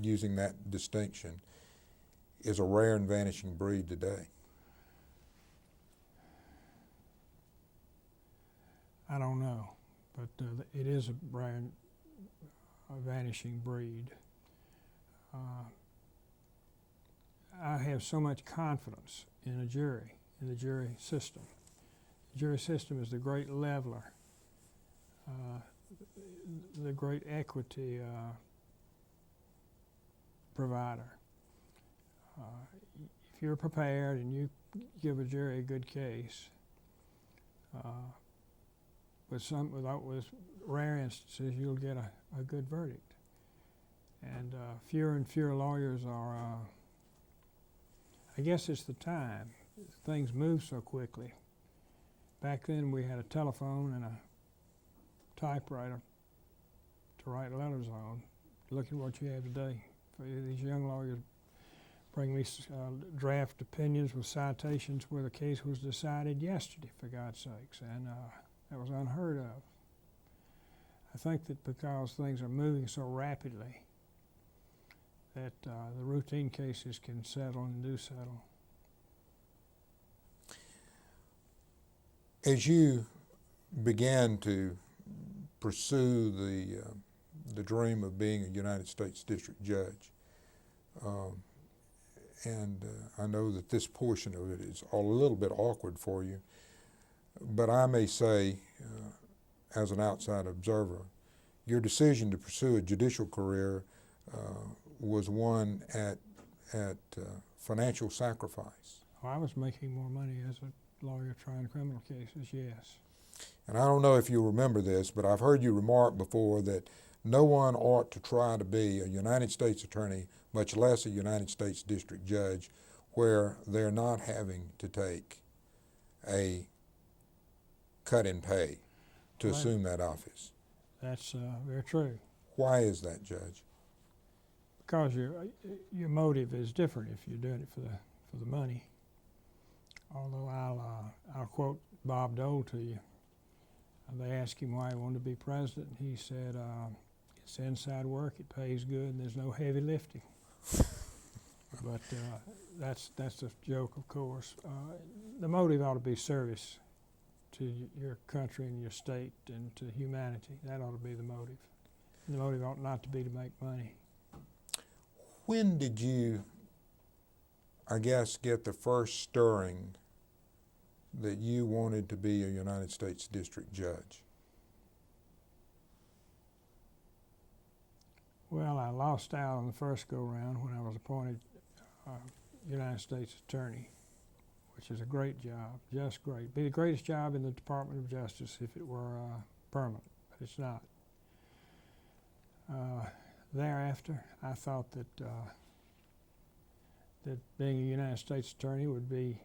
Speaker 2: using that distinction, is a rare and vanishing breed today.
Speaker 3: I don't know, but it is a brand, a vanishing breed. I have so much confidence in a jury, in the jury system. The jury system is the great leveler, the great equity provider. If you're prepared and you give a jury a good case, with rare instances, you'll get a good verdict. And fewer and fewer lawyers are, I guess it's the time. Things move so quickly. Back then we had a telephone and a typewriter to write letters on. Look at what you have today. For these young lawyers bring me draft opinions with citations where the case was decided yesterday, for God's sakes, and that was unheard of. I think that because things are moving so rapidly that the routine cases can settle and do settle.
Speaker 2: As you began to pursue the dream of being a United States District Judge, and I know that this portion of it is a little bit awkward for you, but I may say, as an outside observer, your decision to pursue a judicial career was one at financial sacrifice.
Speaker 3: Well, I was making more money as a lawyer trying criminal cases, yes.
Speaker 2: And I don't know if you remember this, but I've heard you remark before that no one ought to try to be a United States attorney, much less a United States District Judge, where they're not having to take a cut in pay to assume that office.
Speaker 3: That's very true.
Speaker 2: Why is that, Judge?
Speaker 3: Because your motive is different if you're doing it for the money. Although I'll quote Bob Dole to you. They asked him why he wanted to be president, and he said, "It's inside work, it pays good, and there's no heavy lifting." But that's a joke, of course. The motive ought to be service to your country and your state and to humanity. That ought to be the motive. And the motive ought not to be to make money.
Speaker 2: When did you, I guess, get the first stirring that you wanted to be a United States District Judge?
Speaker 3: Well, I lost out on the first go-round when I was appointed United States Attorney, which is a great job, just great. It'd be the greatest job in the Department of Justice if it were permanent, but it's not. Thereafter, I thought that that being a United States Attorney would be,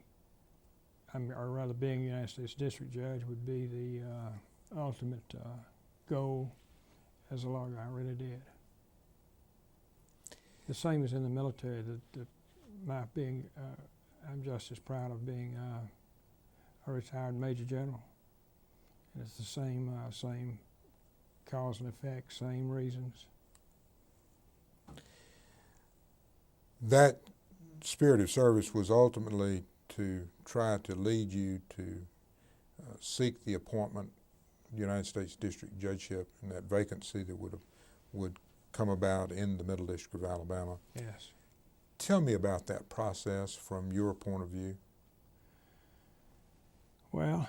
Speaker 3: or rather being a United States District Judge would be the ultimate goal as a lawyer. I really did. The same as in the military, I'm just as proud of being a retired Major General. And it's the same cause and effect, same reasons.
Speaker 2: That spirit of service was ultimately to try to lead you to seek the appointment United States District Judgeship and that vacancy that would come about in the Middle District of Alabama.
Speaker 3: Yes.
Speaker 2: Tell me about that process from your point of view.
Speaker 3: Well,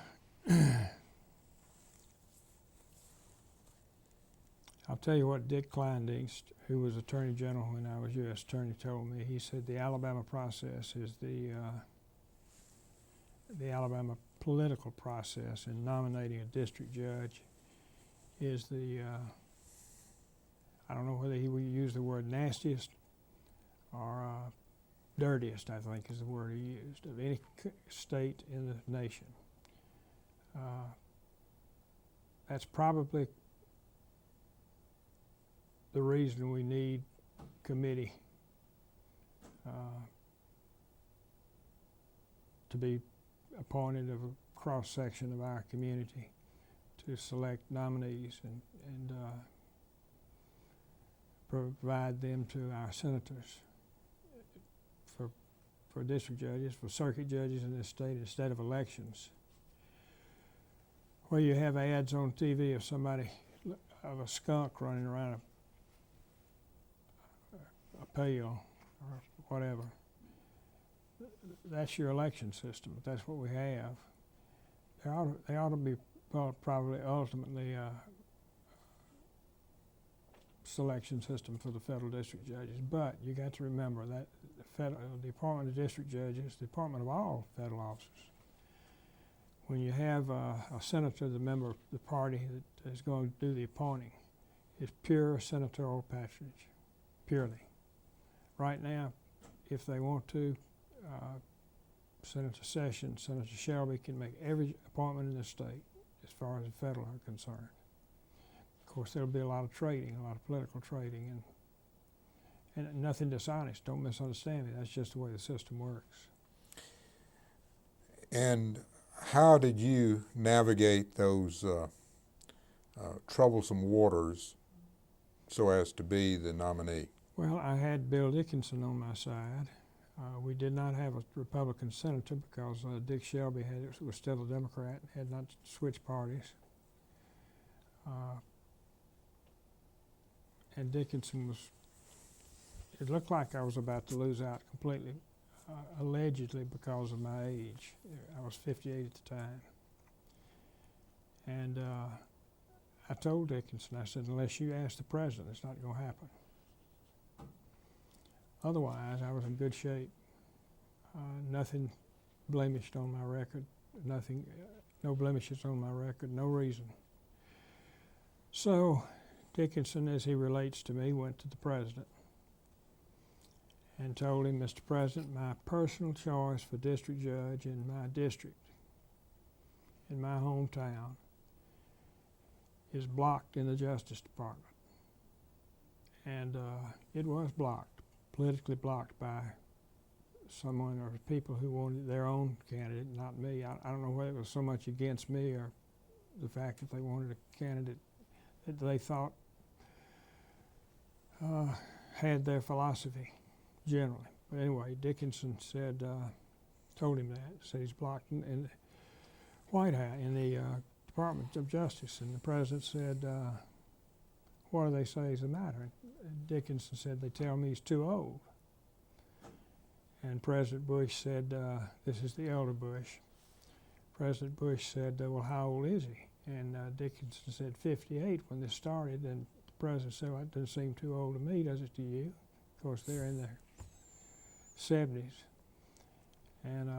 Speaker 3: I'll tell you what Dick Kleindienst, who was Attorney General when I was U.S. Attorney, told me. He said the Alabama process is the Alabama political process in nominating a district judge is the, I don't know whether he would use the word nastiest or dirtiest, I think is the word he used, of any state in the nation. That's probably the reason we need committee to be appointed of a cross-section of our community to select nominees and provide them to our senators for district judges, for circuit judges in this state instead of elections, where you have ads on TV of somebody, of a skunk running around a pail or whatever. That's your election system. That's what we have. They ought to be probably ultimately a selection system for the federal district judges. But you got to remember that the Department of District Judges, the Department of all federal officers, when you have a senator, the member of the party that is going to do the appointing, it's pure senatorial patronage, purely. Right now, if they want to, Senator Sessions, Senator Shelby can make every appointment in the state as far as the federal are concerned. Of course, there'll be a lot of trading, a lot of political trading, and nothing dishonest. Don't misunderstand me. That's just the way the system works.
Speaker 2: And how did you navigate those troublesome waters so as to be the nominee?
Speaker 3: Well, I had Bill Dickinson on my side. We did not have a Republican senator because Dick Shelby was still a Democrat, had not switched parties. And Dickinson it looked like I was about to lose out completely, allegedly because of my age. I was 58 at the time. And I told Dickinson, I said, unless you ask the president, it's not going to happen. Otherwise, I was in good shape. Nothing blemished on my record, no blemishes on my record, no reason. So Dickinson, as he relates to me, went to the president and told him, Mr. President, my personal choice for district judge in my district, in my hometown, is blocked in the Justice Department. And it was blocked. Politically blocked by someone or people who wanted their own candidate, not me. I don't know whether it was so much against me or the fact that they wanted a candidate that they thought had their philosophy generally. But anyway, Dickinson told him that, said he's blocked in the White House, in the Department of Justice, and the president said, what do they say is the matter? And Dickinson said, they tell me he's too old. And President Bush said, this is the elder Bush. President Bush said, well, how old is he? And Dickinson said 58 when this started, and the president said, well, that doesn't seem too old to me, does it to you? Of course, they're in their 70s. And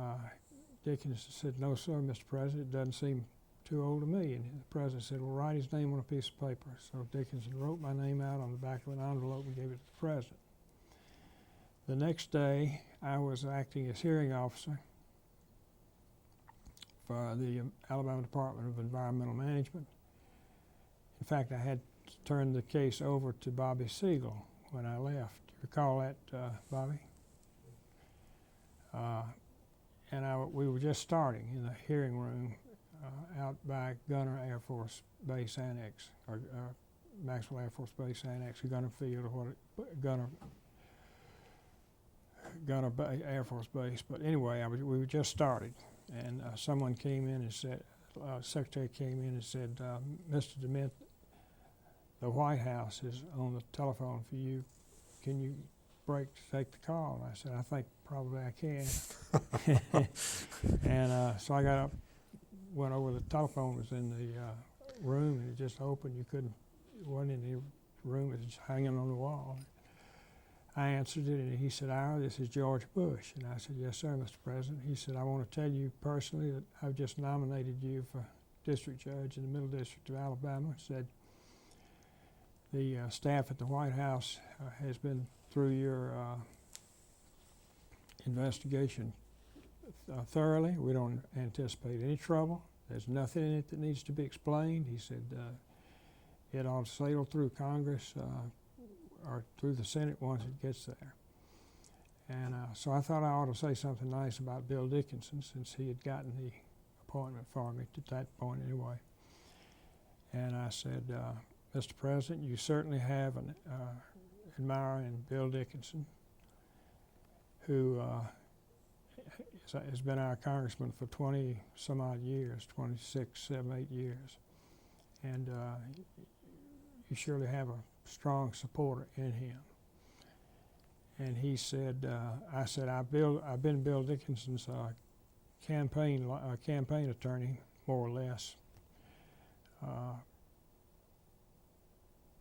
Speaker 3: Dickinson said, no, sir, Mr. President, it doesn't seem too old to me. And the president said, well, write his name on a piece of paper. So Dickinson wrote my name out on the back of an envelope and gave it to the president. The next day, I was acting as hearing officer for the Alabama Department of Environmental Management. In fact, I had to turn the case over to Bobby Siegel when I left. Do you recall that, Bobby? And we were just starting in the hearing room out by Gunner Air Force Base Annex, or Maxwell Air Force Base Annex, Gunner Field, or what, Gunner Air Force Base. But anyway, we were just started, and someone came in and said, secretary came in and said, Mr. DeMent, the White House is on the telephone for you. Can you take the call? And I said, I think probably I can. And so I got up, went over. The telephone was in the room, and it just opened. It wasn't in the room, it was just hanging on the wall. I answered it, and he said, Ira, this is George Bush. And I said, yes, sir, Mr. President. He said, I want to tell you personally that I've just nominated you for district judge in the Middle District of Alabama. Said, the staff at the White House has been through your investigation thoroughly. We don't anticipate any trouble. There's nothing in it that needs to be explained. He said it ought to sail through Congress or through the Senate once it gets there. And so I thought I ought to say something nice about Bill Dickinson, since he had gotten the appointment for me at that point anyway. And I said, Mr. President, you certainly have an admirer in Bill Dickinson, who has been our congressman for 20 some odd years, 26, 7, 8 years. And you surely have a strong supporter in him. And he said, I said, I've been Bill Dickinson's campaign attorney, more or less,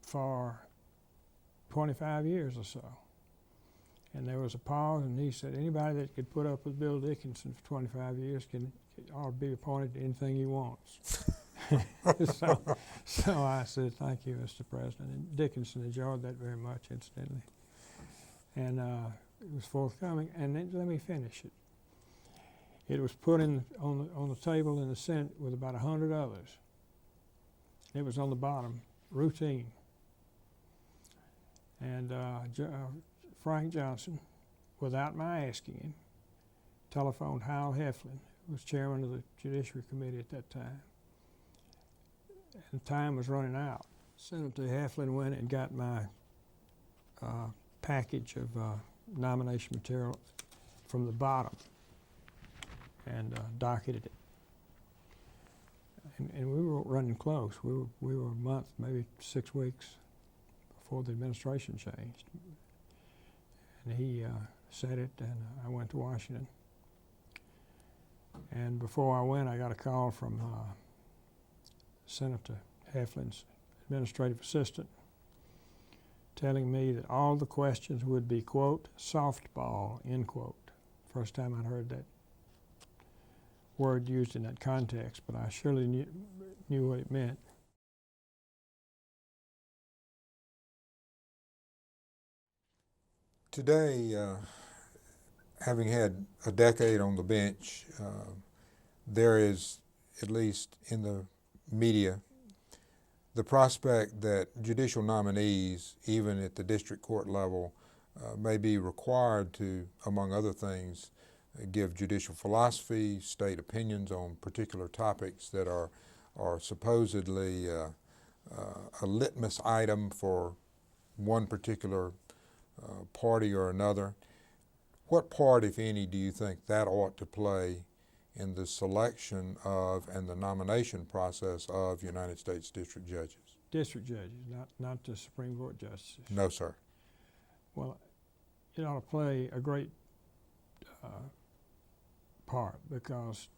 Speaker 3: for 25 years or so. And there was a pause, and he said, anybody that could put up with Bill Dickinson for 25 years ought to be appointed to anything he wants. So I said, thank you, Mr. President. And Dickinson enjoyed that very much, incidentally. And it was forthcoming. And then let me finish it. It was put on the table in the Senate with about 100 others. It was on the bottom, routine. And Frank Johnson, without my asking him, telephoned Hal Heflin, who was chairman of the Judiciary Committee at that time. And time was running out. Senator Heflin went and got my package of nomination material from the bottom and docketed it. And we were running close. We were a month, maybe 6 weeks before the administration changed. And he said it, and I went to Washington. And before I went, I got a call from Senator Heflin's administrative assistant telling me that all the questions would be, quote, softball, end quote. First time I'd heard that word used in that context, but I surely knew what it meant.
Speaker 2: Today, having had a decade on the bench, there is, at least in the media, the prospect that judicial nominees, even at the district court level, may be required to, among other things, give judicial philosophy, state opinions on particular topics that are supposedly a litmus item for one particular party or another. What part, if any, do you think that ought to play in the selection of and the nomination process of United States district judges?
Speaker 3: District judges, not the Supreme Court justices.
Speaker 2: No, sir.
Speaker 3: Well, it ought to play a great part, because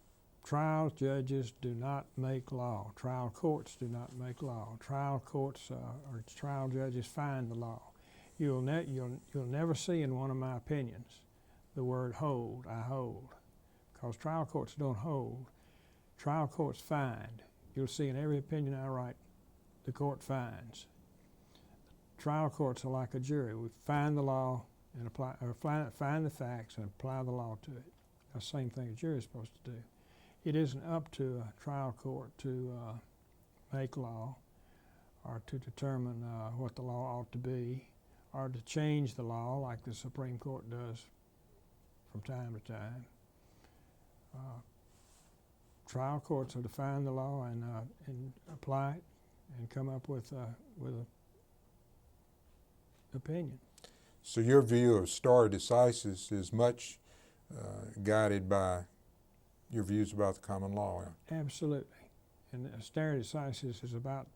Speaker 3: trial judges do not make law. Trial courts do not make law. Trial courts or trial judges find the law. You'll never see in one of my opinions the word hold, I hold, because trial courts don't hold. Trial courts find. You'll see in every opinion I write, the court finds. Trial courts are like a jury. We find the law and apply, or find the facts and apply the law to it. The same thing a jury is supposed to do. It isn't up to a trial court to make law or to determine what the law ought to be, or to change the law like the Supreme Court does from time to time. Trial courts are to find the law and apply it and come up with an opinion.
Speaker 2: So your view of stare decisis is much guided by your views about the common law?
Speaker 3: Absolutely. And stare decisis is about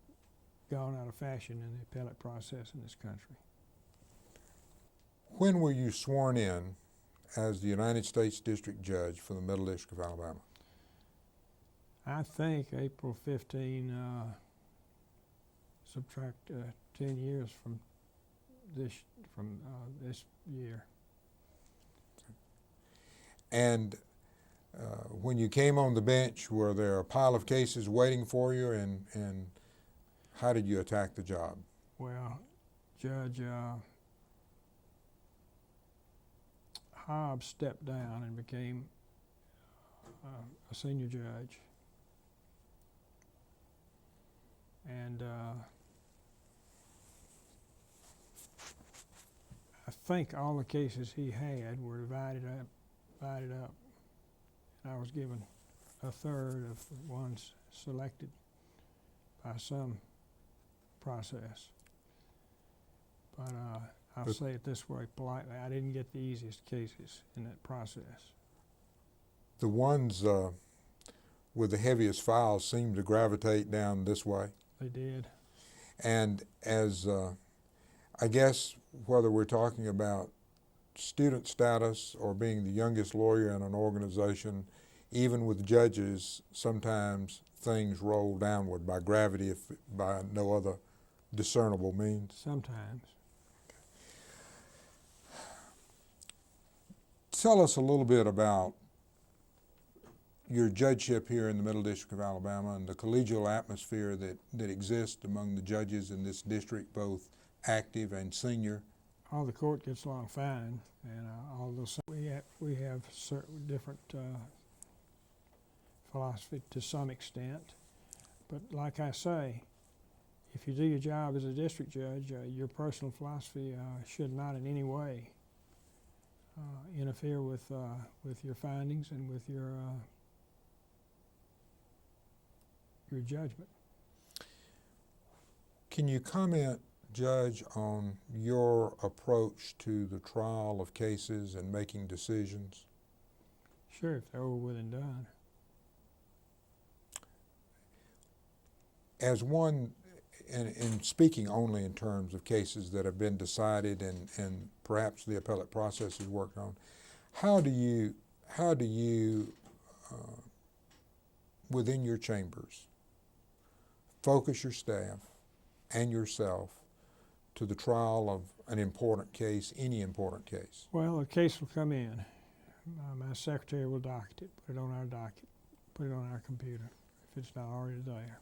Speaker 3: gone out of fashion in the appellate process in this country.
Speaker 2: When were you sworn in as the United States District Judge for the Middle District of Alabama?
Speaker 3: I think April 15, subtract 10 years from this year.
Speaker 2: And when you came on the bench, were there a pile of cases waiting for you, and how did you attack the job?
Speaker 3: Well, Judge Hobbs stepped down and became a senior judge. And I think all the cases he had were divided up. And I was given a third of the ones selected by some process. But I'll say it this way politely, I didn't get the easiest cases in that process.
Speaker 2: The ones with the heaviest files seemed to gravitate down this way.
Speaker 3: They did.
Speaker 2: And as I guess whether we're talking about student status or being the youngest lawyer in an organization, even with judges, sometimes things roll downward by gravity if by no other discernible means.
Speaker 3: Sometimes.
Speaker 2: Tell us a little bit about your judgeship here in the Middle District of Alabama and the collegial atmosphere that exists among the judges in this district, both active and senior.
Speaker 3: All the court gets along fine, and although we have certain different philosophy to some extent, but like I say, if you do your job as a district judge, your personal philosophy should not in any way interfere with your findings and with your judgment.
Speaker 2: Can you comment, Judge, on your approach to the trial of cases and making decisions?
Speaker 3: Sure, if they're over with and done.
Speaker 2: As one, and speaking only in terms of cases that have been decided and perhaps the appellate process is worked on, how do you within your chambers focus your staff and yourself to the trial of an important case, any important case?
Speaker 3: Well, a case will come in. My secretary will docket it, put it on our docket, put it on our computer if it's not already there.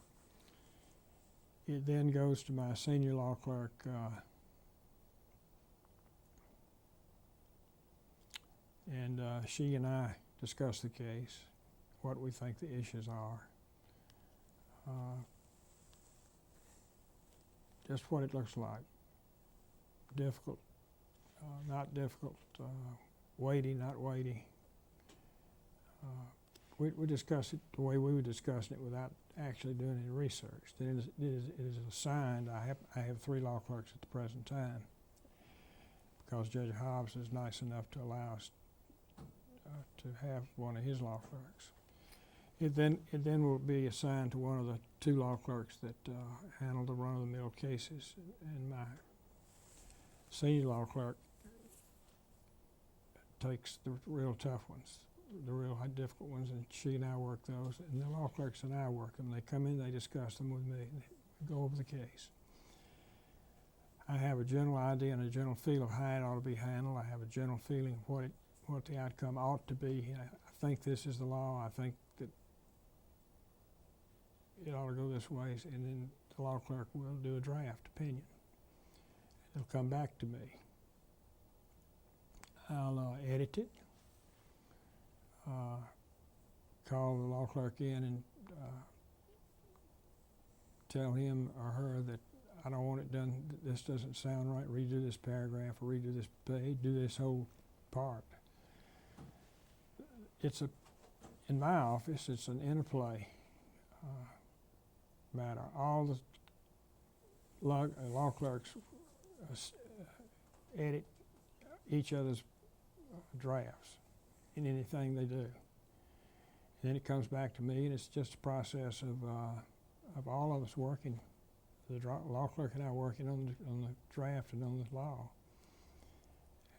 Speaker 3: It then goes to my senior law clerk and she and I discuss the case, what we think the issues are, just what it looks like. Difficult, not difficult, weighty, not weighty. We discuss it the way we were discussing it without actually doing any research. It is assigned. I have 3 law clerks at the present time because Judge Hobbs is nice enough to allow us to have one of his law clerks. It then will be assigned to one of the 2 law clerks that handle the run-of-the-mill cases, and my senior law clerk takes the real tough ones, the real difficult ones, and she and I work those, and the law clerks and I work them. They come in, they discuss them with me, and they go over the case. I have a general idea and a general feel of how it ought to be handled. I have a general feeling of what the outcome ought to be. I think this is the law. I think that it ought to go this way, and then the law clerk will do a draft opinion. It'll come back to me. I'll edit it, call the law clerk in and tell him or her that I don't want it done, this doesn't sound right, redo this paragraph or redo this page, do this whole part. In my office, it's an interplay matter. All the law clerks edit each other's drafts in anything they do. then it comes back to me, and it's just a process of all of us working, the law clerk and I working on the draft and on the law.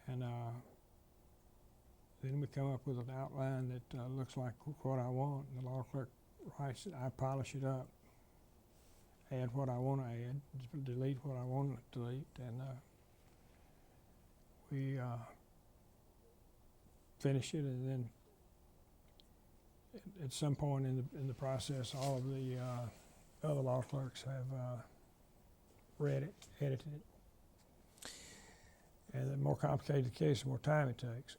Speaker 3: And then we come up with an outline that looks like what I want, and the law clerk writes it, I polish it up, add what I want to add, delete what I want to delete, and we finish it, and then at some point in the process, all of the other law clerks have read it, edited it. And the more complicated the case, the more time it takes.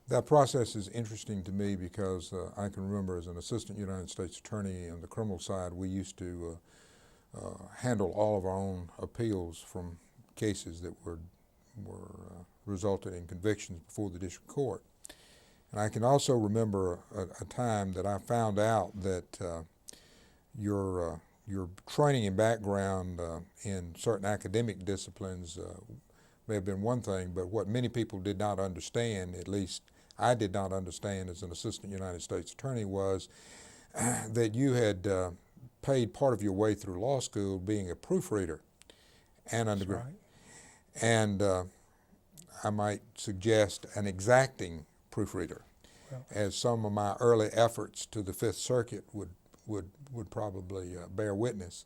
Speaker 2: That process is interesting to me because I can remember as an assistant United States attorney on the criminal side, we used to handle all of our own appeals from cases that were resulted in convictions before the district court. And I can also remember a time that I found out that your training and background in certain academic disciplines may have been one thing, but what many people did not understand, at least I did not understand as an assistant United States attorney, was that you had paid part of your way through law school being a proofreader and undergrad.
Speaker 3: Right.
Speaker 2: And I might suggest an exacting proofreader,
Speaker 3: Well,
Speaker 2: as some of my early efforts to the Fifth Circuit would probably bear witness.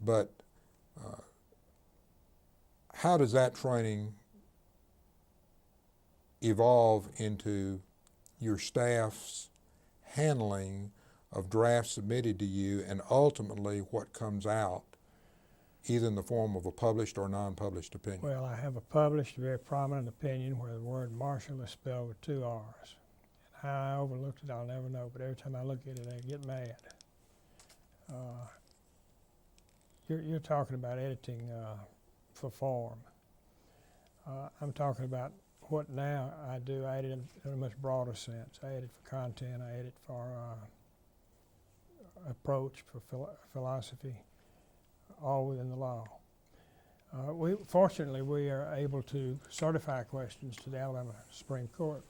Speaker 2: But how does that training evolve into your staff's handling of drafts submitted to you, and ultimately what comes out, either in the form of a published or non-published opinion?
Speaker 3: well, I have a published, very prominent opinion where the word marshal is spelled with 2 R's. And how I overlooked it, I'll never know, but every time I look at it, I get mad. You're talking about editing for form. I'm talking about what now I do. I edit in a much broader sense. I edit for content, I edit for approach, for philosophy, all within the law. Fortunately, we are able to certify questions to the Alabama Supreme Court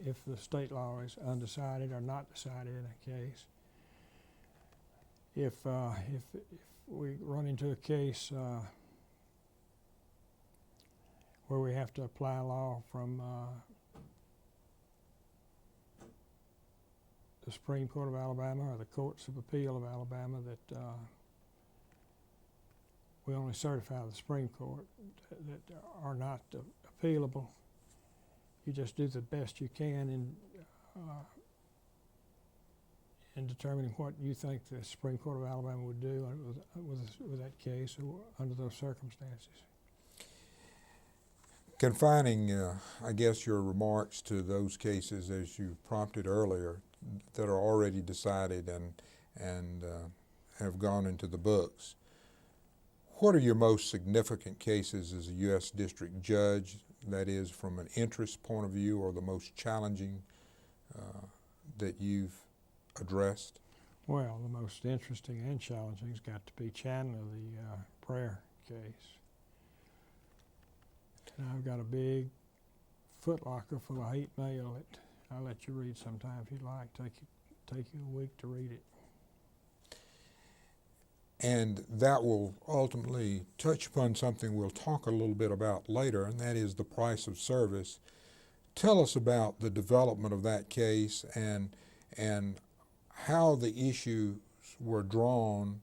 Speaker 3: if the state law is undecided or not decided in a case. If we run into a case where we have to apply law from the Supreme Court of Alabama or the Courts of Appeal of Alabama, that we only certify the Supreme Court that are not appealable. You just do the best you can in determining what you think the Supreme Court of Alabama would do with that case or under those circumstances.
Speaker 2: Confining, I guess, your remarks to those cases, as you prompted earlier, that are already decided and have gone into the books, what are your most significant cases as a U.S. District Judge, that is, from an interest point of view, or the most challenging that you've addressed?
Speaker 3: Well, the most interesting and challenging has got to be Chandler, the prayer case. And I've got a big footlocker full of hate mail that I'll let you read sometime if you'd like. Take you a week to read it.
Speaker 2: And that will ultimately touch upon something we'll talk a little bit about later, and that is the price of service. Tell us about the development of that case and how the issues were drawn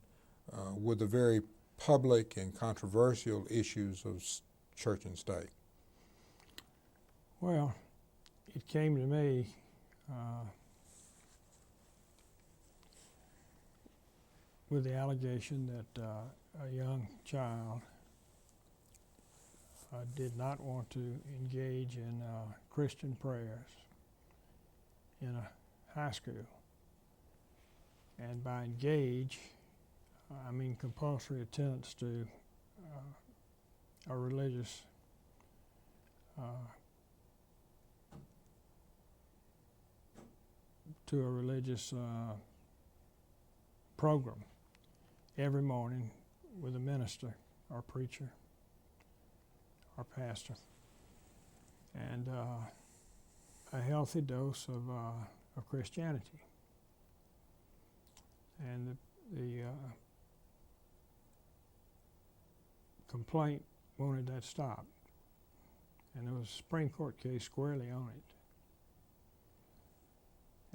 Speaker 2: with the very public and controversial issues of church and state.
Speaker 3: Well, it came to me with the allegation that a young child did not want to engage in Christian prayers in a high school. And by engage, I mean compulsory attendance to a religious program every morning with a minister or preacher or pastor, and a healthy dose of of Christianity. And the complaint wanted that stopped. And there was a Supreme Court case squarely on it.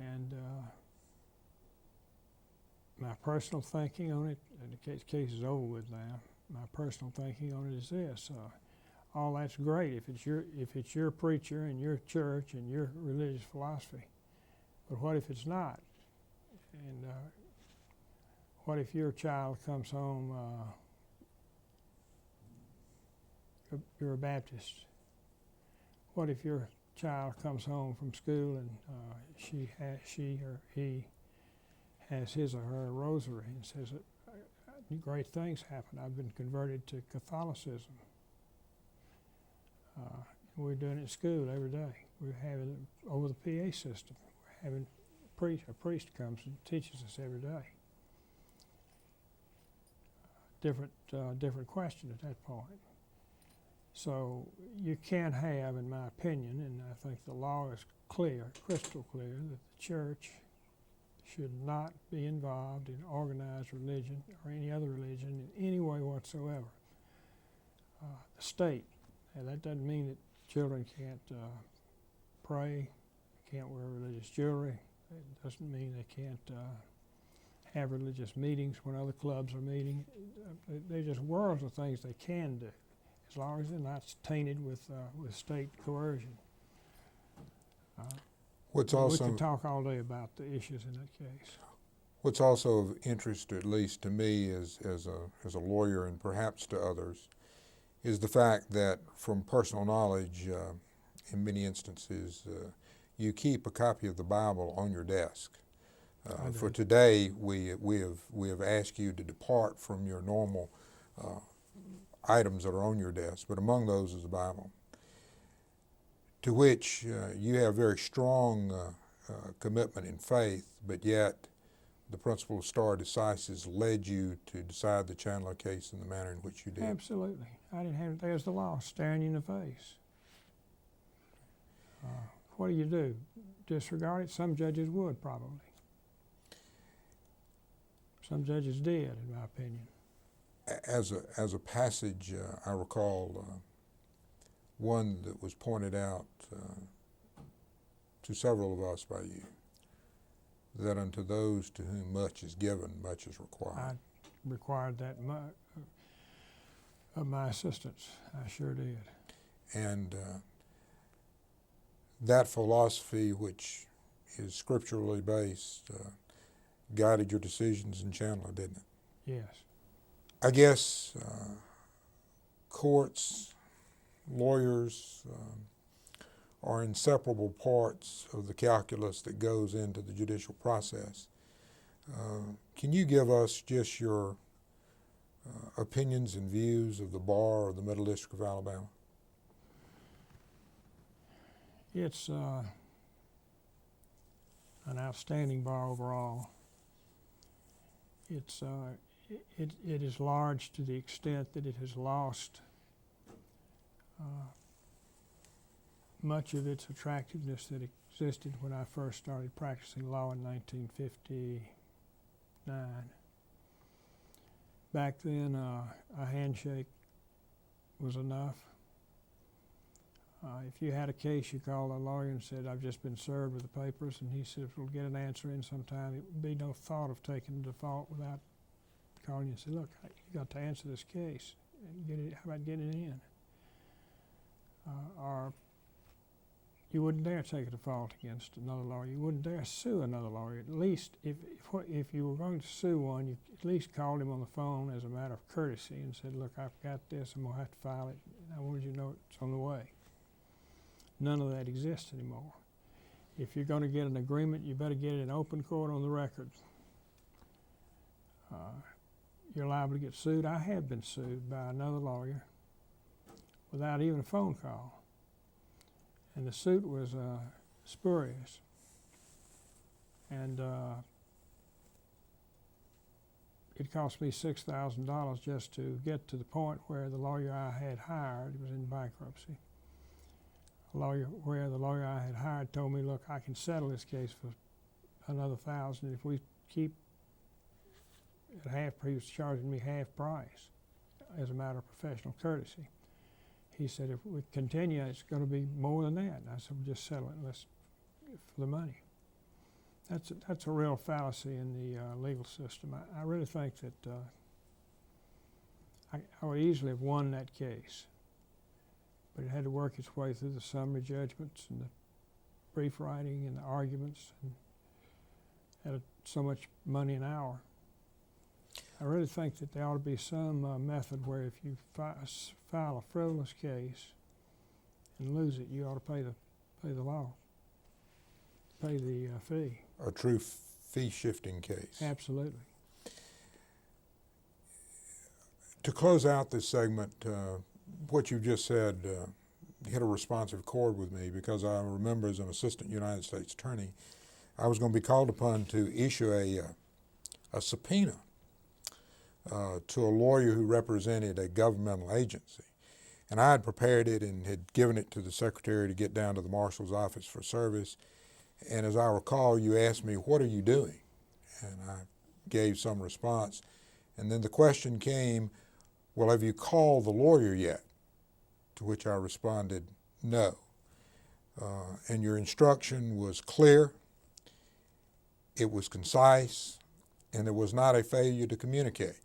Speaker 3: And my personal thinking on it, and the case is over with now, my personal thinking on it is this. All that's great if it's your preacher and your church and your religious philosophy. But what if it's not? And what if your child comes home, you're a Baptist? What if your child comes home from school and she or he has his or her rosary and says, great things happen. I've been converted to Catholicism. We're doing it in school every day. We're having it over the PA system. We're having a priest comes and teaches us every day. Different question at that point. So you can't have, in my opinion, and I think the law is clear, crystal clear, that the church should not be involved in organized religion or any other religion in any way whatsoever. The state, and that doesn't mean that children can't pray, can't wear religious jewelry. It doesn't mean they can't have religious meetings when other clubs are meeting. There's just worlds of things they can do, as long as they're not tainted with state coercion. We could talk all day about the issues in that case.
Speaker 2: What's also of interest, at least to me as a lawyer and perhaps to others, is the fact that from personal knowledge, in many instances, you keep a copy of the Bible on your desk. For today, we have asked you to depart from your normal items that are on your desk, but among those is the Bible, to which you have very strong commitment in faith, but yet the principle of stare decisis led you to decide the Chandler case in the manner in which you did.
Speaker 3: Absolutely. I didn't have it. There's the law staring you in the face. What do? Disregard it? Some judges would, probably. Some judges did, in my opinion.
Speaker 2: As a passage, I recall one that was pointed out to several of us by you, that unto those to whom much is given, much is required.
Speaker 3: I required that of my assistants. I sure did.
Speaker 2: And that philosophy, which is scripturally based, guided your decisions in Chandler, didn't it?
Speaker 3: Yes.
Speaker 2: I guess courts, lawyers are inseparable parts of the calculus that goes into the judicial process. Can you give us just your opinions and views of the bar of the Middle District of Alabama?
Speaker 3: It's an outstanding bar overall. It is large to the extent that it has lost much of its attractiveness that existed when I first started practicing law in 1959. Back then, a handshake was enough. If you had a case, you called a lawyer and said, I've just been served with the papers, and he said, we'll get an answer in sometime. It would be no thought of taking default without calling you and say, look, you got to answer this case. And get it, how about getting it in? Or you wouldn't dare take a default against another lawyer. You wouldn't dare sue another lawyer. At least if you were going to sue one, you at least called him on the phone as a matter of courtesy and said, look, I've got this, I'm going to have to file it. And I wanted you to know it's on the way. None of that exists anymore. If you're going to get an agreement, you better get it in open court on the record. You're liable to get sued. I have been sued by another lawyer without even a phone call. And the suit was spurious. And it cost me $6,000 just to get to the point where the lawyer I had hired was in bankruptcy. The lawyer I had hired told me, look, I can settle this case for another $1,000 if we keep at half. He was charging me half price as a matter of professional courtesy. He said, if we continue, it's going to be more than that. And I said, well, just settle it. Let's for the money. That's a real fallacy in the legal system. I really think that I would easily have won that case, but it had to work its way through the summary judgments and the brief writing and the arguments, and at so much money an hour. I really think that there ought to be some method where if you file a frivolous case and lose it, you ought to pay the law, pay the fee.
Speaker 2: A true fee-shifting case.
Speaker 3: Absolutely.
Speaker 2: To close out this segment, what you just said hit a responsive chord with me, because I remember as an assistant United States attorney, I was going to be called upon to issue a subpoena to a lawyer who represented a governmental agency. And I had prepared it and had given it to the secretary to get down to the marshal's office for service. And as I recall, you asked me, what are you doing? And I gave some response. And then the question came, well, have you called the lawyer yet? To which I responded, no. And your instruction was clear, it was concise, and there was not a failure to communicate,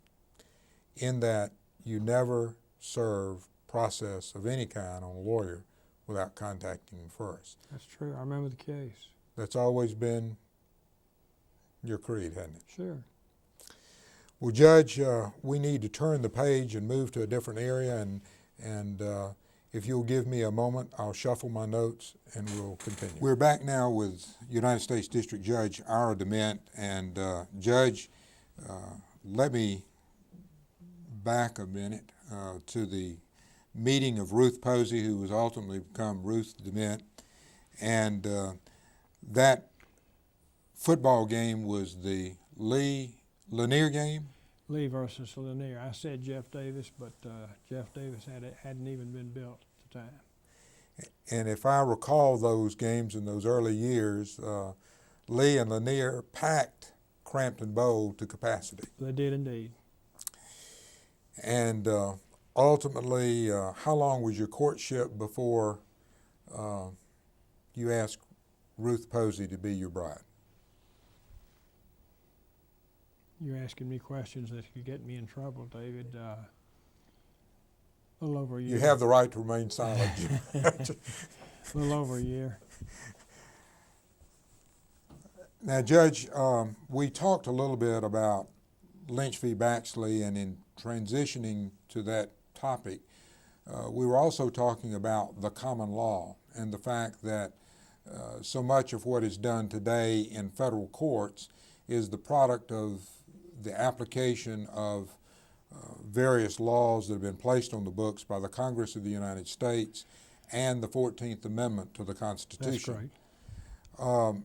Speaker 2: in that you never serve process of any kind on a lawyer without contacting him first.
Speaker 3: That's true. I remember the case.
Speaker 2: That's always been your creed, hasn't it?
Speaker 3: Sure.
Speaker 2: Well, Judge, we need to turn the page and move to a different area, and if you'll give me a moment, I'll shuffle my notes and we'll continue. We're back now with United States District Judge Ira DeMent, and Judge, let me back a minute to the meeting of Ruth Posey, who was ultimately become Ruth DeMent, and that football game was the Lanier game?
Speaker 3: Lee versus Lanier. I said Jeff Davis, but Jeff Davis hadn't even been built at the time.
Speaker 2: And if I recall those games in those early years, Lee and Lanier packed Crampton Bowl to capacity.
Speaker 3: They did indeed.
Speaker 2: And ultimately, how long was your courtship before you asked Ruth Posey to be your bride?
Speaker 3: You're asking me questions that could get me in trouble, David. A little over a year.
Speaker 2: You have the right to remain silent.
Speaker 3: A little over a year.
Speaker 2: Now, Judge, we talked a little bit about Lynch v. Baxley, and in transitioning to that topic, we were also talking about the common law and the fact that so much of what is done today in federal courts is the product of the application of various laws that have been placed on the books by the Congress of the United States and the 14th Amendment to the Constitution.
Speaker 3: That's right.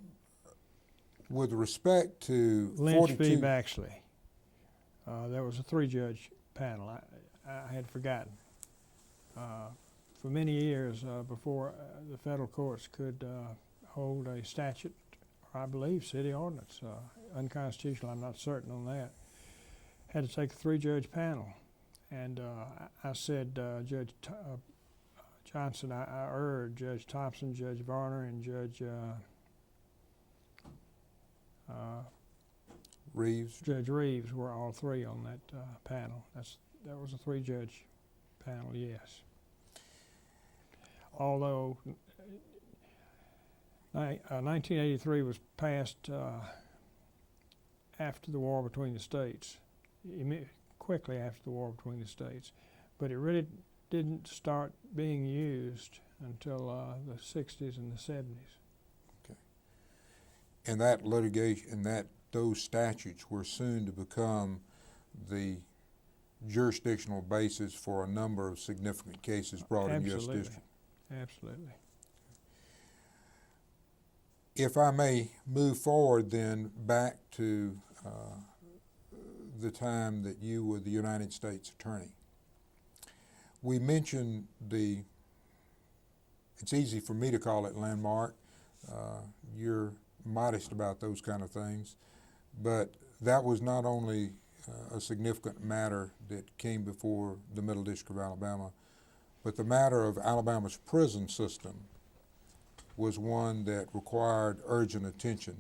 Speaker 2: With respect to
Speaker 3: Lynch v. Baxley, there was a three-judge panel. I had forgotten. For many years before the federal courts could hold a statute, or I believe city ordinance, unconstitutional, I'm not certain on that, had to take a three-judge panel. And I said, Judge Johnson, I urged Judge Thompson, Judge Varner, and Judge
Speaker 2: Reeves.
Speaker 3: Judge Reeves were all three on that panel. That was a three-judge panel, yes. Although 1983 was passed after the war between the states, quickly after the war between the states, but it really didn't start being used until the 60s and the 70s.
Speaker 2: Okay. And that litigation, those statutes were soon to become the jurisdictional basis for a number of significant cases brought in U.S. District.
Speaker 3: Absolutely.
Speaker 2: If I may move forward then back to the time that you were the United States Attorney. We mentioned it's easy for me to call it landmark. You're modest about those kind of things. But that was not only a significant matter that came before the Middle District of Alabama, but the matter of Alabama's prison system was one that required urgent attention.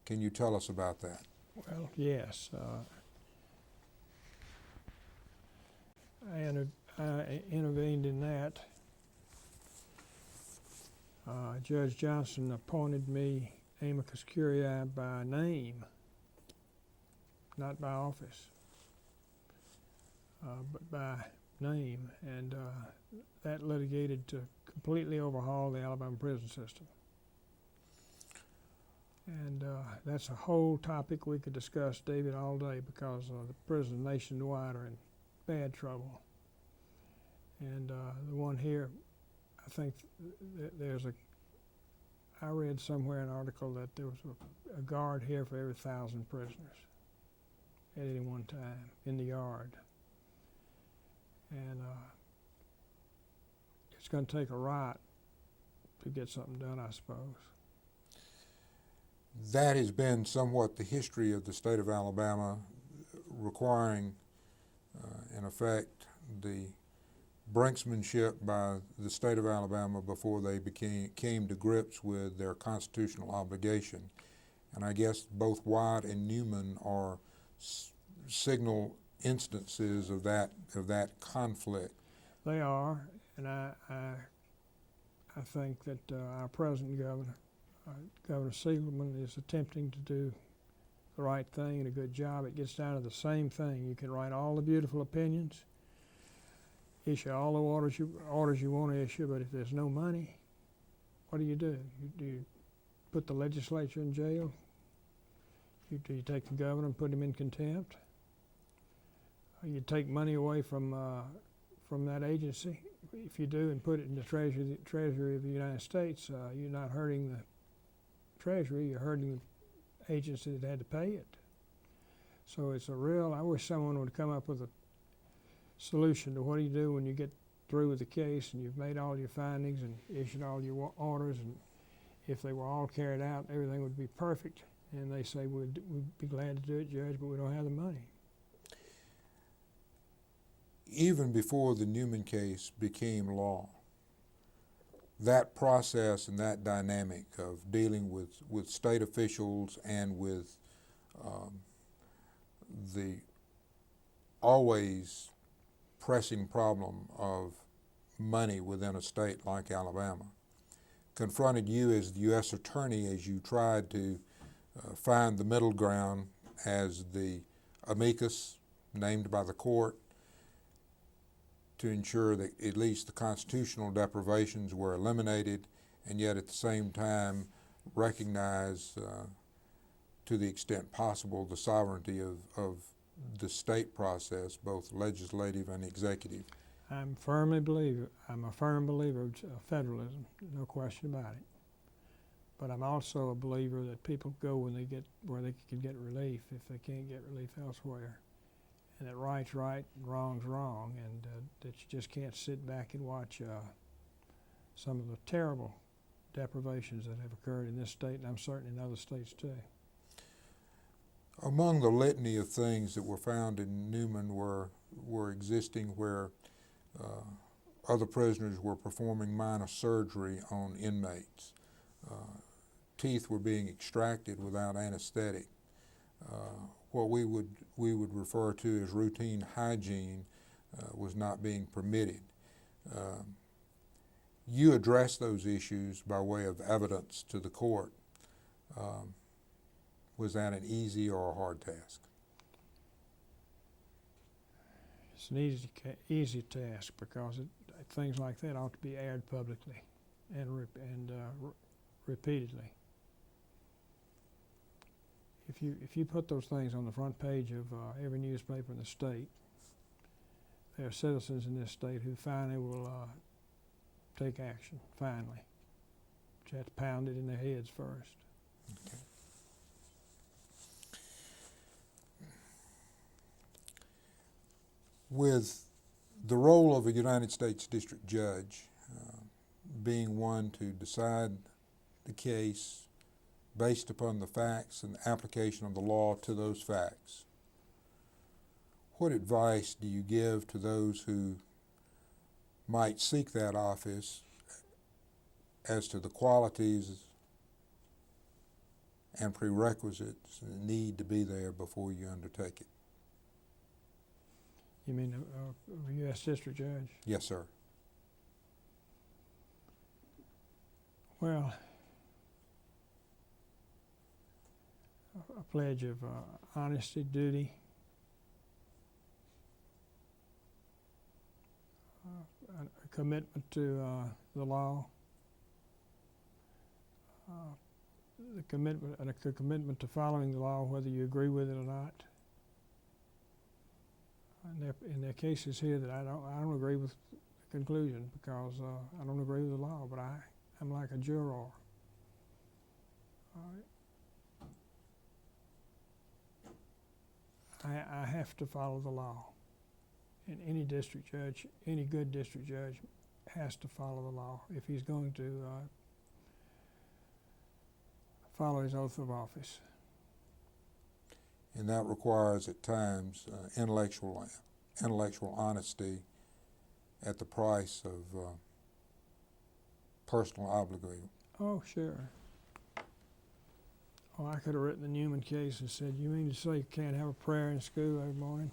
Speaker 2: Can you tell us about that?
Speaker 3: Well, yes. I intervened in that. Judge Johnson appointed me amicus curiae by name, not by office, but by name, and that litigated to completely overhaul the Alabama prison system. And that's a whole topic we could discuss, David, all day, because the prisons nationwide are in bad trouble. And the one here, I think I read somewhere an article that there was a guard here for every 1,000 prisoners at any one time in the yard. And it's going to take a riot to get something done, I suppose.
Speaker 2: That has been somewhat the history of the state of Alabama, requiring, in effect, the brinksmanship by the state of Alabama before they came to grips with their constitutional obligation. And I guess both White and Newman are signal instances of that conflict.
Speaker 3: They are, and I think that our present governor, Governor Siegelman, is attempting to do the right thing and a good job. It gets down to the same thing. You can write all the beautiful opinions, issue all the orders you want to issue, but if there's no money, what do? Do you put the legislature in jail? Do you take the governor and put him in contempt? You take money away from that agency. If you do and put it in the Treasury of the United States, you're not hurting the Treasury, you're hurting the agency that had to pay it. So it's I wish someone would come up with a solution to what do you do when you get through with the case and you've made all your findings and issued all your orders, and if they were all carried out, everything would be perfect. And they say, we'd be glad to do it, Judge, but we don't have the money.
Speaker 2: Even before the Newman case became law, that process and that dynamic of dealing with state officials and with the always pressing problem of money within a state like Alabama confronted you as the U.S. Attorney as you tried to find the middle ground as the amicus named by the court to ensure that at least the constitutional deprivations were eliminated, and yet at the same time recognize to the extent possible the sovereignty of the state process, both legislative and executive.
Speaker 3: I'm a firm believer of federalism, no question about it. But I'm also a believer that people go where they can get relief if they can't get relief elsewhere. And that right's right and wrong's wrong, and that you just can't sit back and watch some of the terrible deprivations that have occurred in this state, and I'm certain in other states too.
Speaker 2: Among the litany of things that were found in Newman were existing where other prisoners were performing minor surgery on inmates. Teeth were being extracted without anesthetic. What we would refer to as routine hygiene was not being permitted. You addressed those issues by way of evidence to the court. Was that an easy or a hard task?
Speaker 3: It's an easy task because things like that ought to be aired publicly and repeatedly. If you put those things on the front page of every newspaper in the state, there are citizens in this state who finally will take action, finally. But you have to pound it in their heads first.
Speaker 2: Okay. With the role of a United States District Judge being one to decide the case, based upon the facts and the application of the law to those facts. What advice do you give to those who might seek that office as to the qualities and prerequisites that need to be there before you undertake it?
Speaker 3: You mean a U.S. District Judge?
Speaker 2: Yes, sir.
Speaker 3: Well, a pledge of honesty, duty, a commitment to the law, a commitment to following the law, whether you agree with it or not. And there are cases here that I don't agree with the conclusion because I don't agree with the law, but I'm like a juror. I have to follow the law. And any district judge, any good district judge, has to follow the law if he's going to follow his oath of office.
Speaker 2: And that requires at times intellectual honesty at the price of personal obligation.
Speaker 3: Oh, sure. Oh, I could have written the Newman case and said, you mean to say you can't have a prayer in school every morning?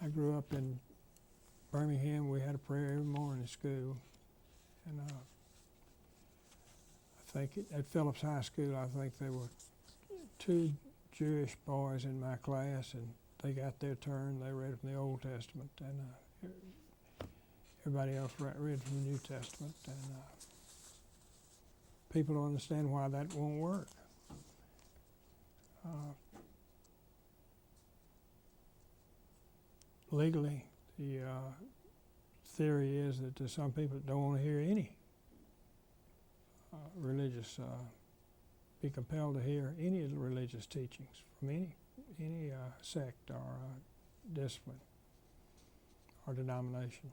Speaker 3: I grew up in Birmingham. We had a prayer every morning in school. And I think at Phillips High School, I think there were 2 Jewish boys in my class, and they got their turn. They read from the Old Testament, and everybody else read from the New Testament. And people don't understand why that won't work. Legally, the theory is that there's some people that don't want to hear any religious, be compelled to hear any of the religious teachings from any sect or discipline or denomination.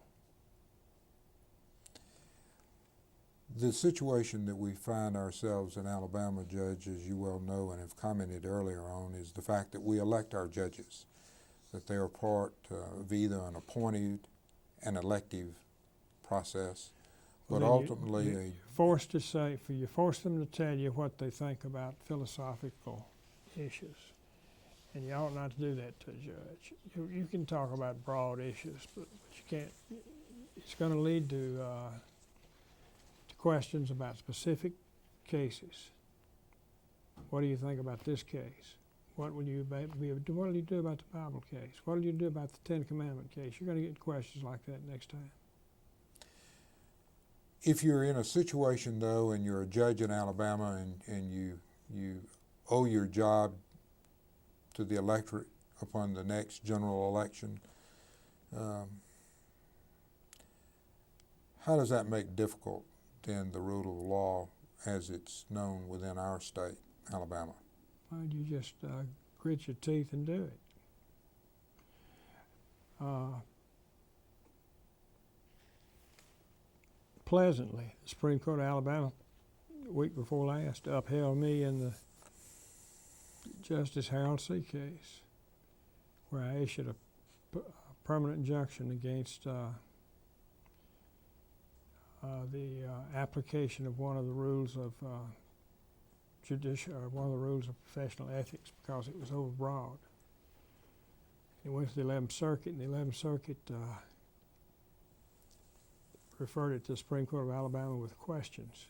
Speaker 2: The situation that we find ourselves in Alabama, Judge, as you well know and have commented earlier on, is the fact that we elect our judges, that they are part of either an appointed and elective process, but
Speaker 3: Then
Speaker 2: ultimately
Speaker 3: you're forced to say, you force them to tell you what they think about philosophical issues. And you ought not to do that to a judge. You can talk about broad issues, but you can't. It's going to lead to questions about specific cases. What do you think about this case? What will you do about the Bible case? What will you do about the Ten Commandment case? You're going to get questions like that next time.
Speaker 2: If you're in a situation, though, and you're a judge in Alabama and you owe your job to the electorate upon the next general election, how does that make difficult then the rule of law as it's known within our state, Alabama?
Speaker 3: Well, you just grit your teeth and do it. Pleasantly, the Supreme Court of Alabama, the week before last, upheld me in the Justice Harold C. case, where I issued a permanent injunction against the application of one of the rules of one of the rules of professional ethics because it was overbroad. It went to the 11th Circuit, and the 11th Circuit referred it to the Supreme Court of Alabama with questions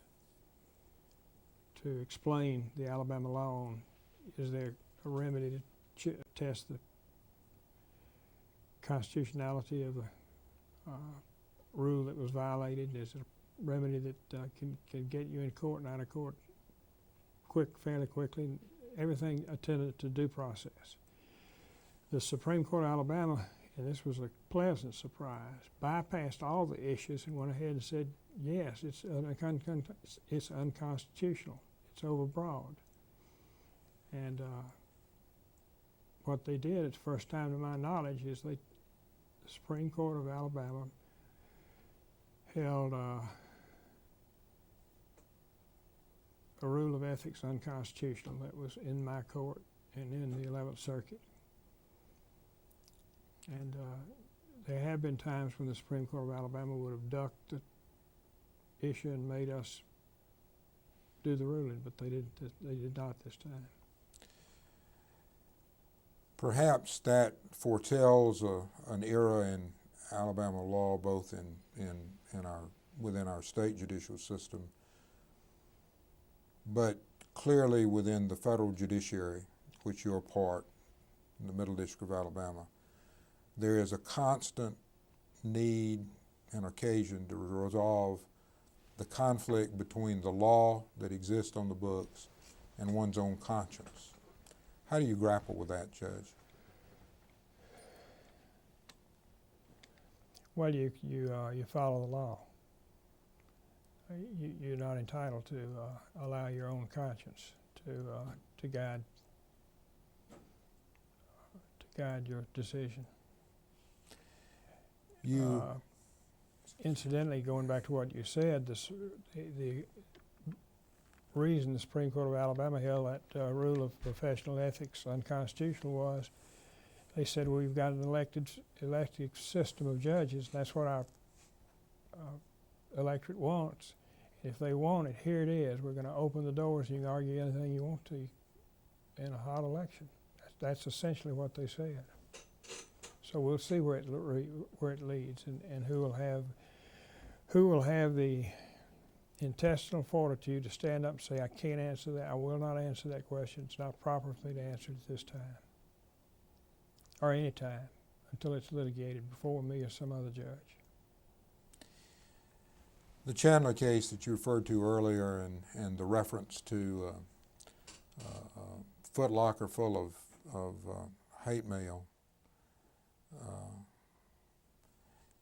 Speaker 3: to explain the Alabama law on is there a remedy to test the constitutionality of the rule that was violated? Is it a remedy that can get you in court and out of court fairly quickly? Everything attended to due process. The Supreme Court of Alabama, and this was a pleasant surprise, bypassed all the issues and went ahead and said, yes, it's unconstitutional. It's overbroad. And what they did, it's the first time to my knowledge, is the Supreme Court of Alabama held a a rule of ethics unconstitutional that was in my court and in the 11th Circuit. And there have been times when the Supreme Court of Alabama would have ducked the issue and made us do the ruling, but they did not this time.
Speaker 2: Perhaps that foretells an era in Alabama law, both within our state judicial system, but clearly within the federal judiciary, which you're a part in the Middle District of Alabama. There is a constant need and occasion to resolve the conflict between the law that exists on the books and one's own conscience. How do you grapple with that, Judge?
Speaker 3: Well, you follow the law. You're not entitled to allow your own conscience to guide your decision. Incidentally, going back to what you said, the reason the Supreme Court of Alabama held that rule of professional ethics unconstitutional was they said, well, we've got an elected system of judges. That's what our electorate wants. If they want it, here it is. We're going to open the doors and you can argue anything you want to in a hot election. That's essentially what they said. So we'll see where it leads and who will have the intestinal fortitude to stand up and say, I can't answer that. I will not answer that question. It's not proper for me to answer it this time or any time until it's litigated before me or some other judge.
Speaker 2: The Chandler case that you referred to earlier and the reference to Foot Locker full of hate mail,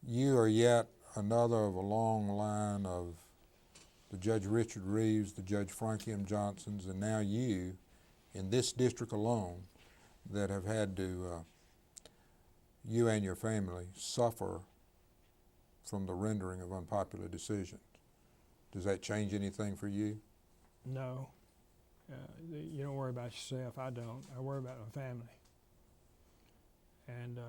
Speaker 2: you are yet another of a long line of the Judge Richard Reeves, the Judge Frankie M. Johnsons, and now you in this district alone that have had to, you and your family, suffer from the rendering of unpopular decisions. Does that change anything for you?
Speaker 3: No. You don't worry about yourself. I don't. I worry about my family. And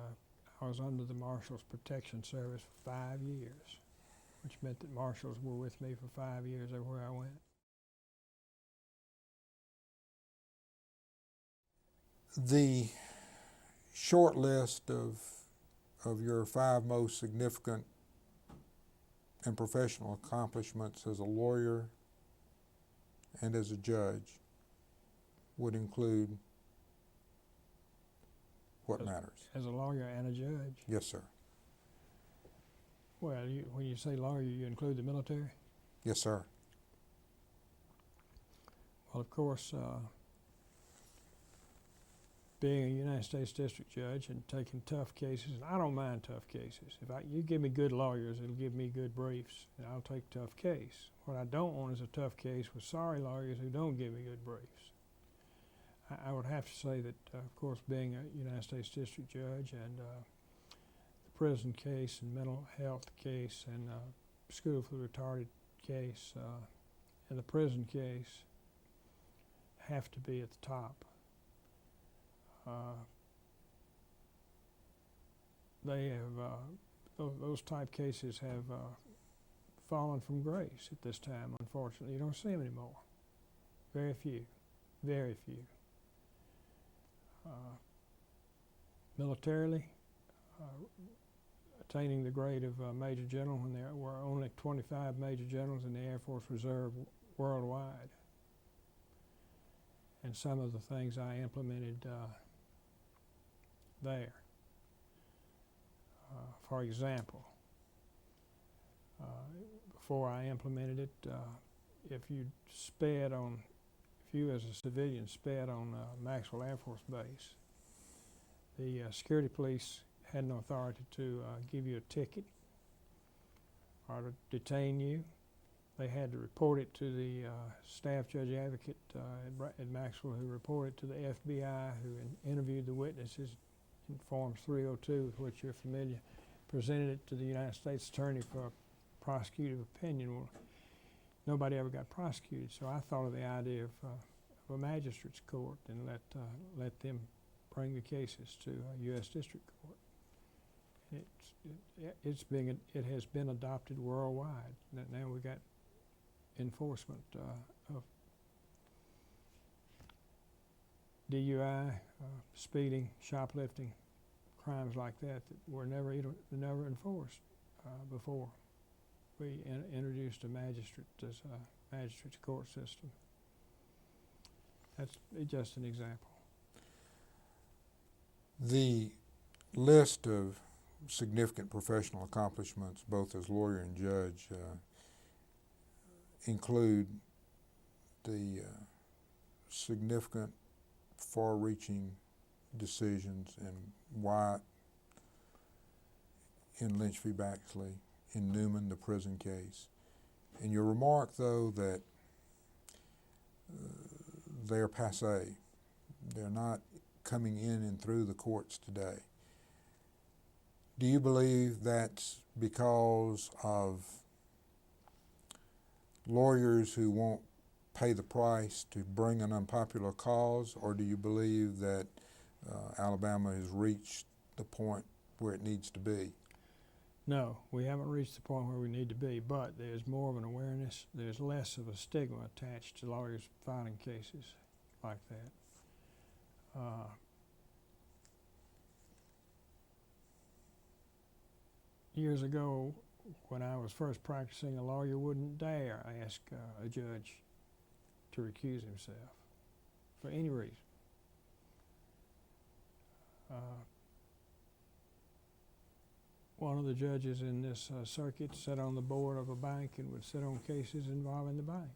Speaker 3: I was under the Marshals Protection Service for 5 years, which meant that marshals were with me for 5 years everywhere I went.
Speaker 2: The short list of your 5 most significant and professional accomplishments as a lawyer and as a judge would include what matters?
Speaker 3: As a lawyer and a judge?
Speaker 2: Yes, sir.
Speaker 3: Well, when you say lawyer, you include the military?
Speaker 2: Yes, sir.
Speaker 3: Well, of course, being a United States District Judge and taking tough cases, and I don't mind tough cases. You give me good lawyers, it'll give me good briefs, and I'll take a tough case. What I don't want is a tough case with sorry lawyers who don't give me good briefs. I would have to say that, of course, being a United States District Judge and the prison case and mental health case and school for the retarded case and the prison case have to be at the top. They have, those type cases have fallen from grace at this time, unfortunately. You don't see them anymore. Very few, very few. Militarily, attaining the grade of Major General when there were only 25 Major Generals in the Air Force Reserve worldwide. And some of the things I implemented there. For example, before I implemented it, if you as a civilian sped on Maxwell Air Force Base, the security police had no authority to give you a ticket or to detain you. They had to report it to the staff judge advocate at Maxwell, who reported to the FBI, who interviewed the witnesses in Forms 302, with which you're familiar, presented it to the United States Attorney for a prosecutive opinion. Well, nobody ever got prosecuted. So I thought of the idea of a magistrate's court and let them bring the cases to a U.S. District Court. It has been adopted worldwide. Now we got enforcement of DUI, speeding, shoplifting, crimes like that were never enforced before. We introduced a magistrate's court system. That's just an example.
Speaker 2: The list of significant professional accomplishments, both as lawyer and judge, include the significant, far-reaching decisions in White, in Lynch v. Baxley, in Newman, the prison case. And your remark, though, that they're passé, they're not coming in and through the courts today. Do you believe that's because of lawyers who won't pay the price to bring an unpopular cause, or do you believe that Alabama has reached the point where it needs to be?
Speaker 3: No, we haven't reached the point where we need to be, but there's more of an awareness. There's less of a stigma attached to lawyers filing cases like that. Years ago, when I was first practicing, a lawyer wouldn't dare ask a judge to recuse himself for any reason. One of the judges in this circuit sat on the board of a bank and would sit on cases involving the bank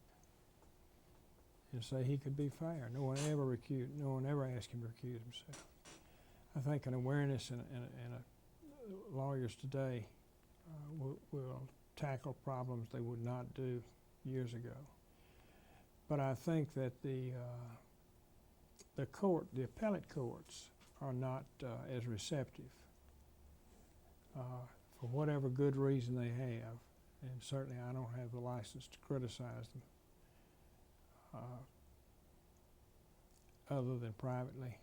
Speaker 3: and say he could be fair. No one ever asked him to recuse himself. I think an awareness and lawyers today will tackle problems they would not do years ago. But I think that the appellate courts are not as receptive for whatever good reason they have, and certainly I don't have the license to criticize them other than privately.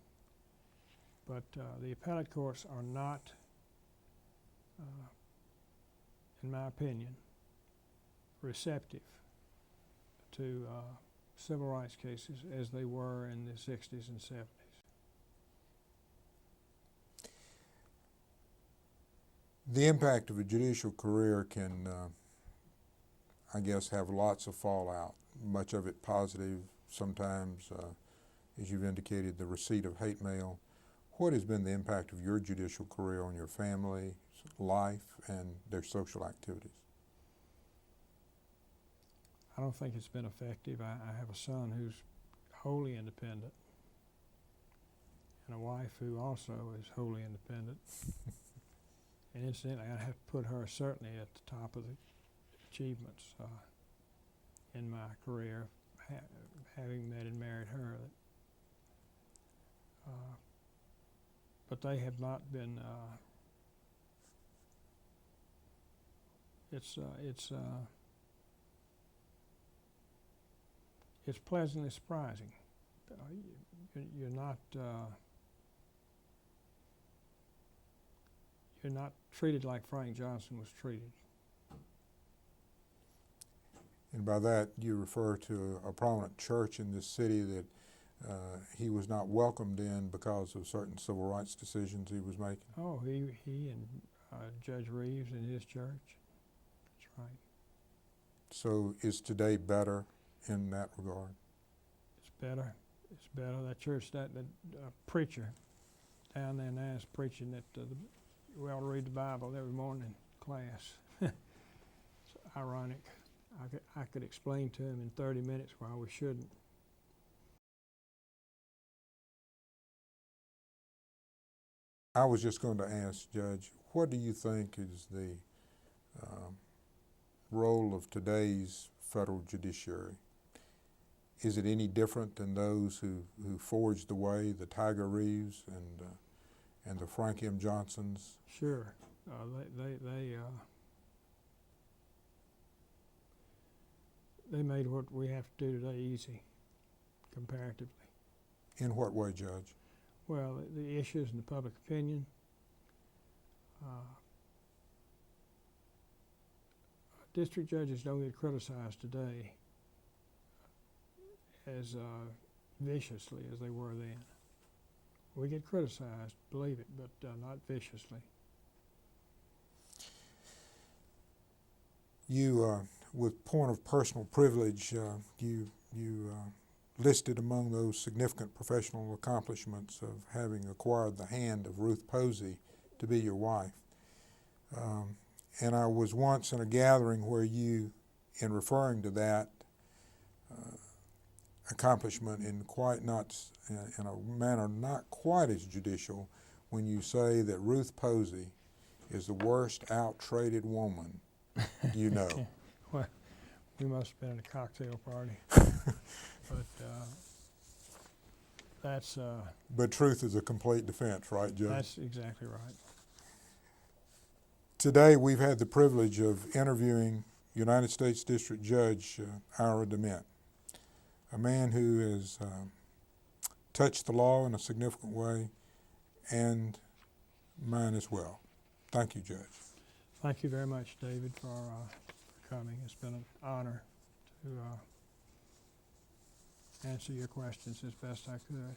Speaker 3: But the appellate courts are not, in my opinion, receptive to civil rights cases as they were in the 60s and 70s.
Speaker 2: The impact of a judicial career can, I guess, have lots of fallout, much of it positive, sometimes, as you've indicated, the receipt of hate mail. What has been the impact of your judicial career on your family, life, and their social activities?
Speaker 3: I don't think it's been effective. I have a son who's wholly independent and a wife who also is wholly independent. And incidentally, I have to put her certainly at the top of the achievements in my career, having met and married her. But they have not been. It's pleasantly surprising. You're not treated like Frank Johnson was treated.
Speaker 2: And by that, you refer to a prominent church in this city that he was not welcomed in because of certain civil rights decisions he was making?
Speaker 3: Oh, he and Judge Reeves in his church. That's right.
Speaker 2: So is today better in that regard?
Speaker 3: It's better. It's better. That church, that preacher down there now is preaching that we ought to read the Bible every morning in class. It's ironic. I could explain to him in 30 minutes why we shouldn't.
Speaker 2: I was just going to ask, Judge, what do you think is the role of today's federal judiciary? Is it any different than those who forged the way, the Tiger Reeves and the Frank M. Johnsons?
Speaker 3: Sure. they made what we have to do today easy, comparatively.
Speaker 2: In what way, Judge?
Speaker 3: Well, the issues in the public opinion. District judges don't get criticized today as viciously as they were then. We get criticized, believe it, but not viciously.
Speaker 2: You, with point of personal privilege, you listed among those significant professional accomplishments of having acquired the hand of Ruth Posey to be your wife. And I was once in a gathering where you, in referring to that accomplishment in a manner not quite as judicial, when you say that Ruth Posey is the worst out-traded woman you know.
Speaker 3: Well, we must have been at a cocktail party. But that's...
Speaker 2: But truth is a complete defense, right, Judge?
Speaker 3: That's exactly right.
Speaker 2: Today we've had the privilege of interviewing United States District Judge Ira DeMent, a man who has touched the law in a significant way, and mine as well. Thank you, Judge.
Speaker 3: Thank you very much, David, for coming. It's been an honor to answer your questions as best I could.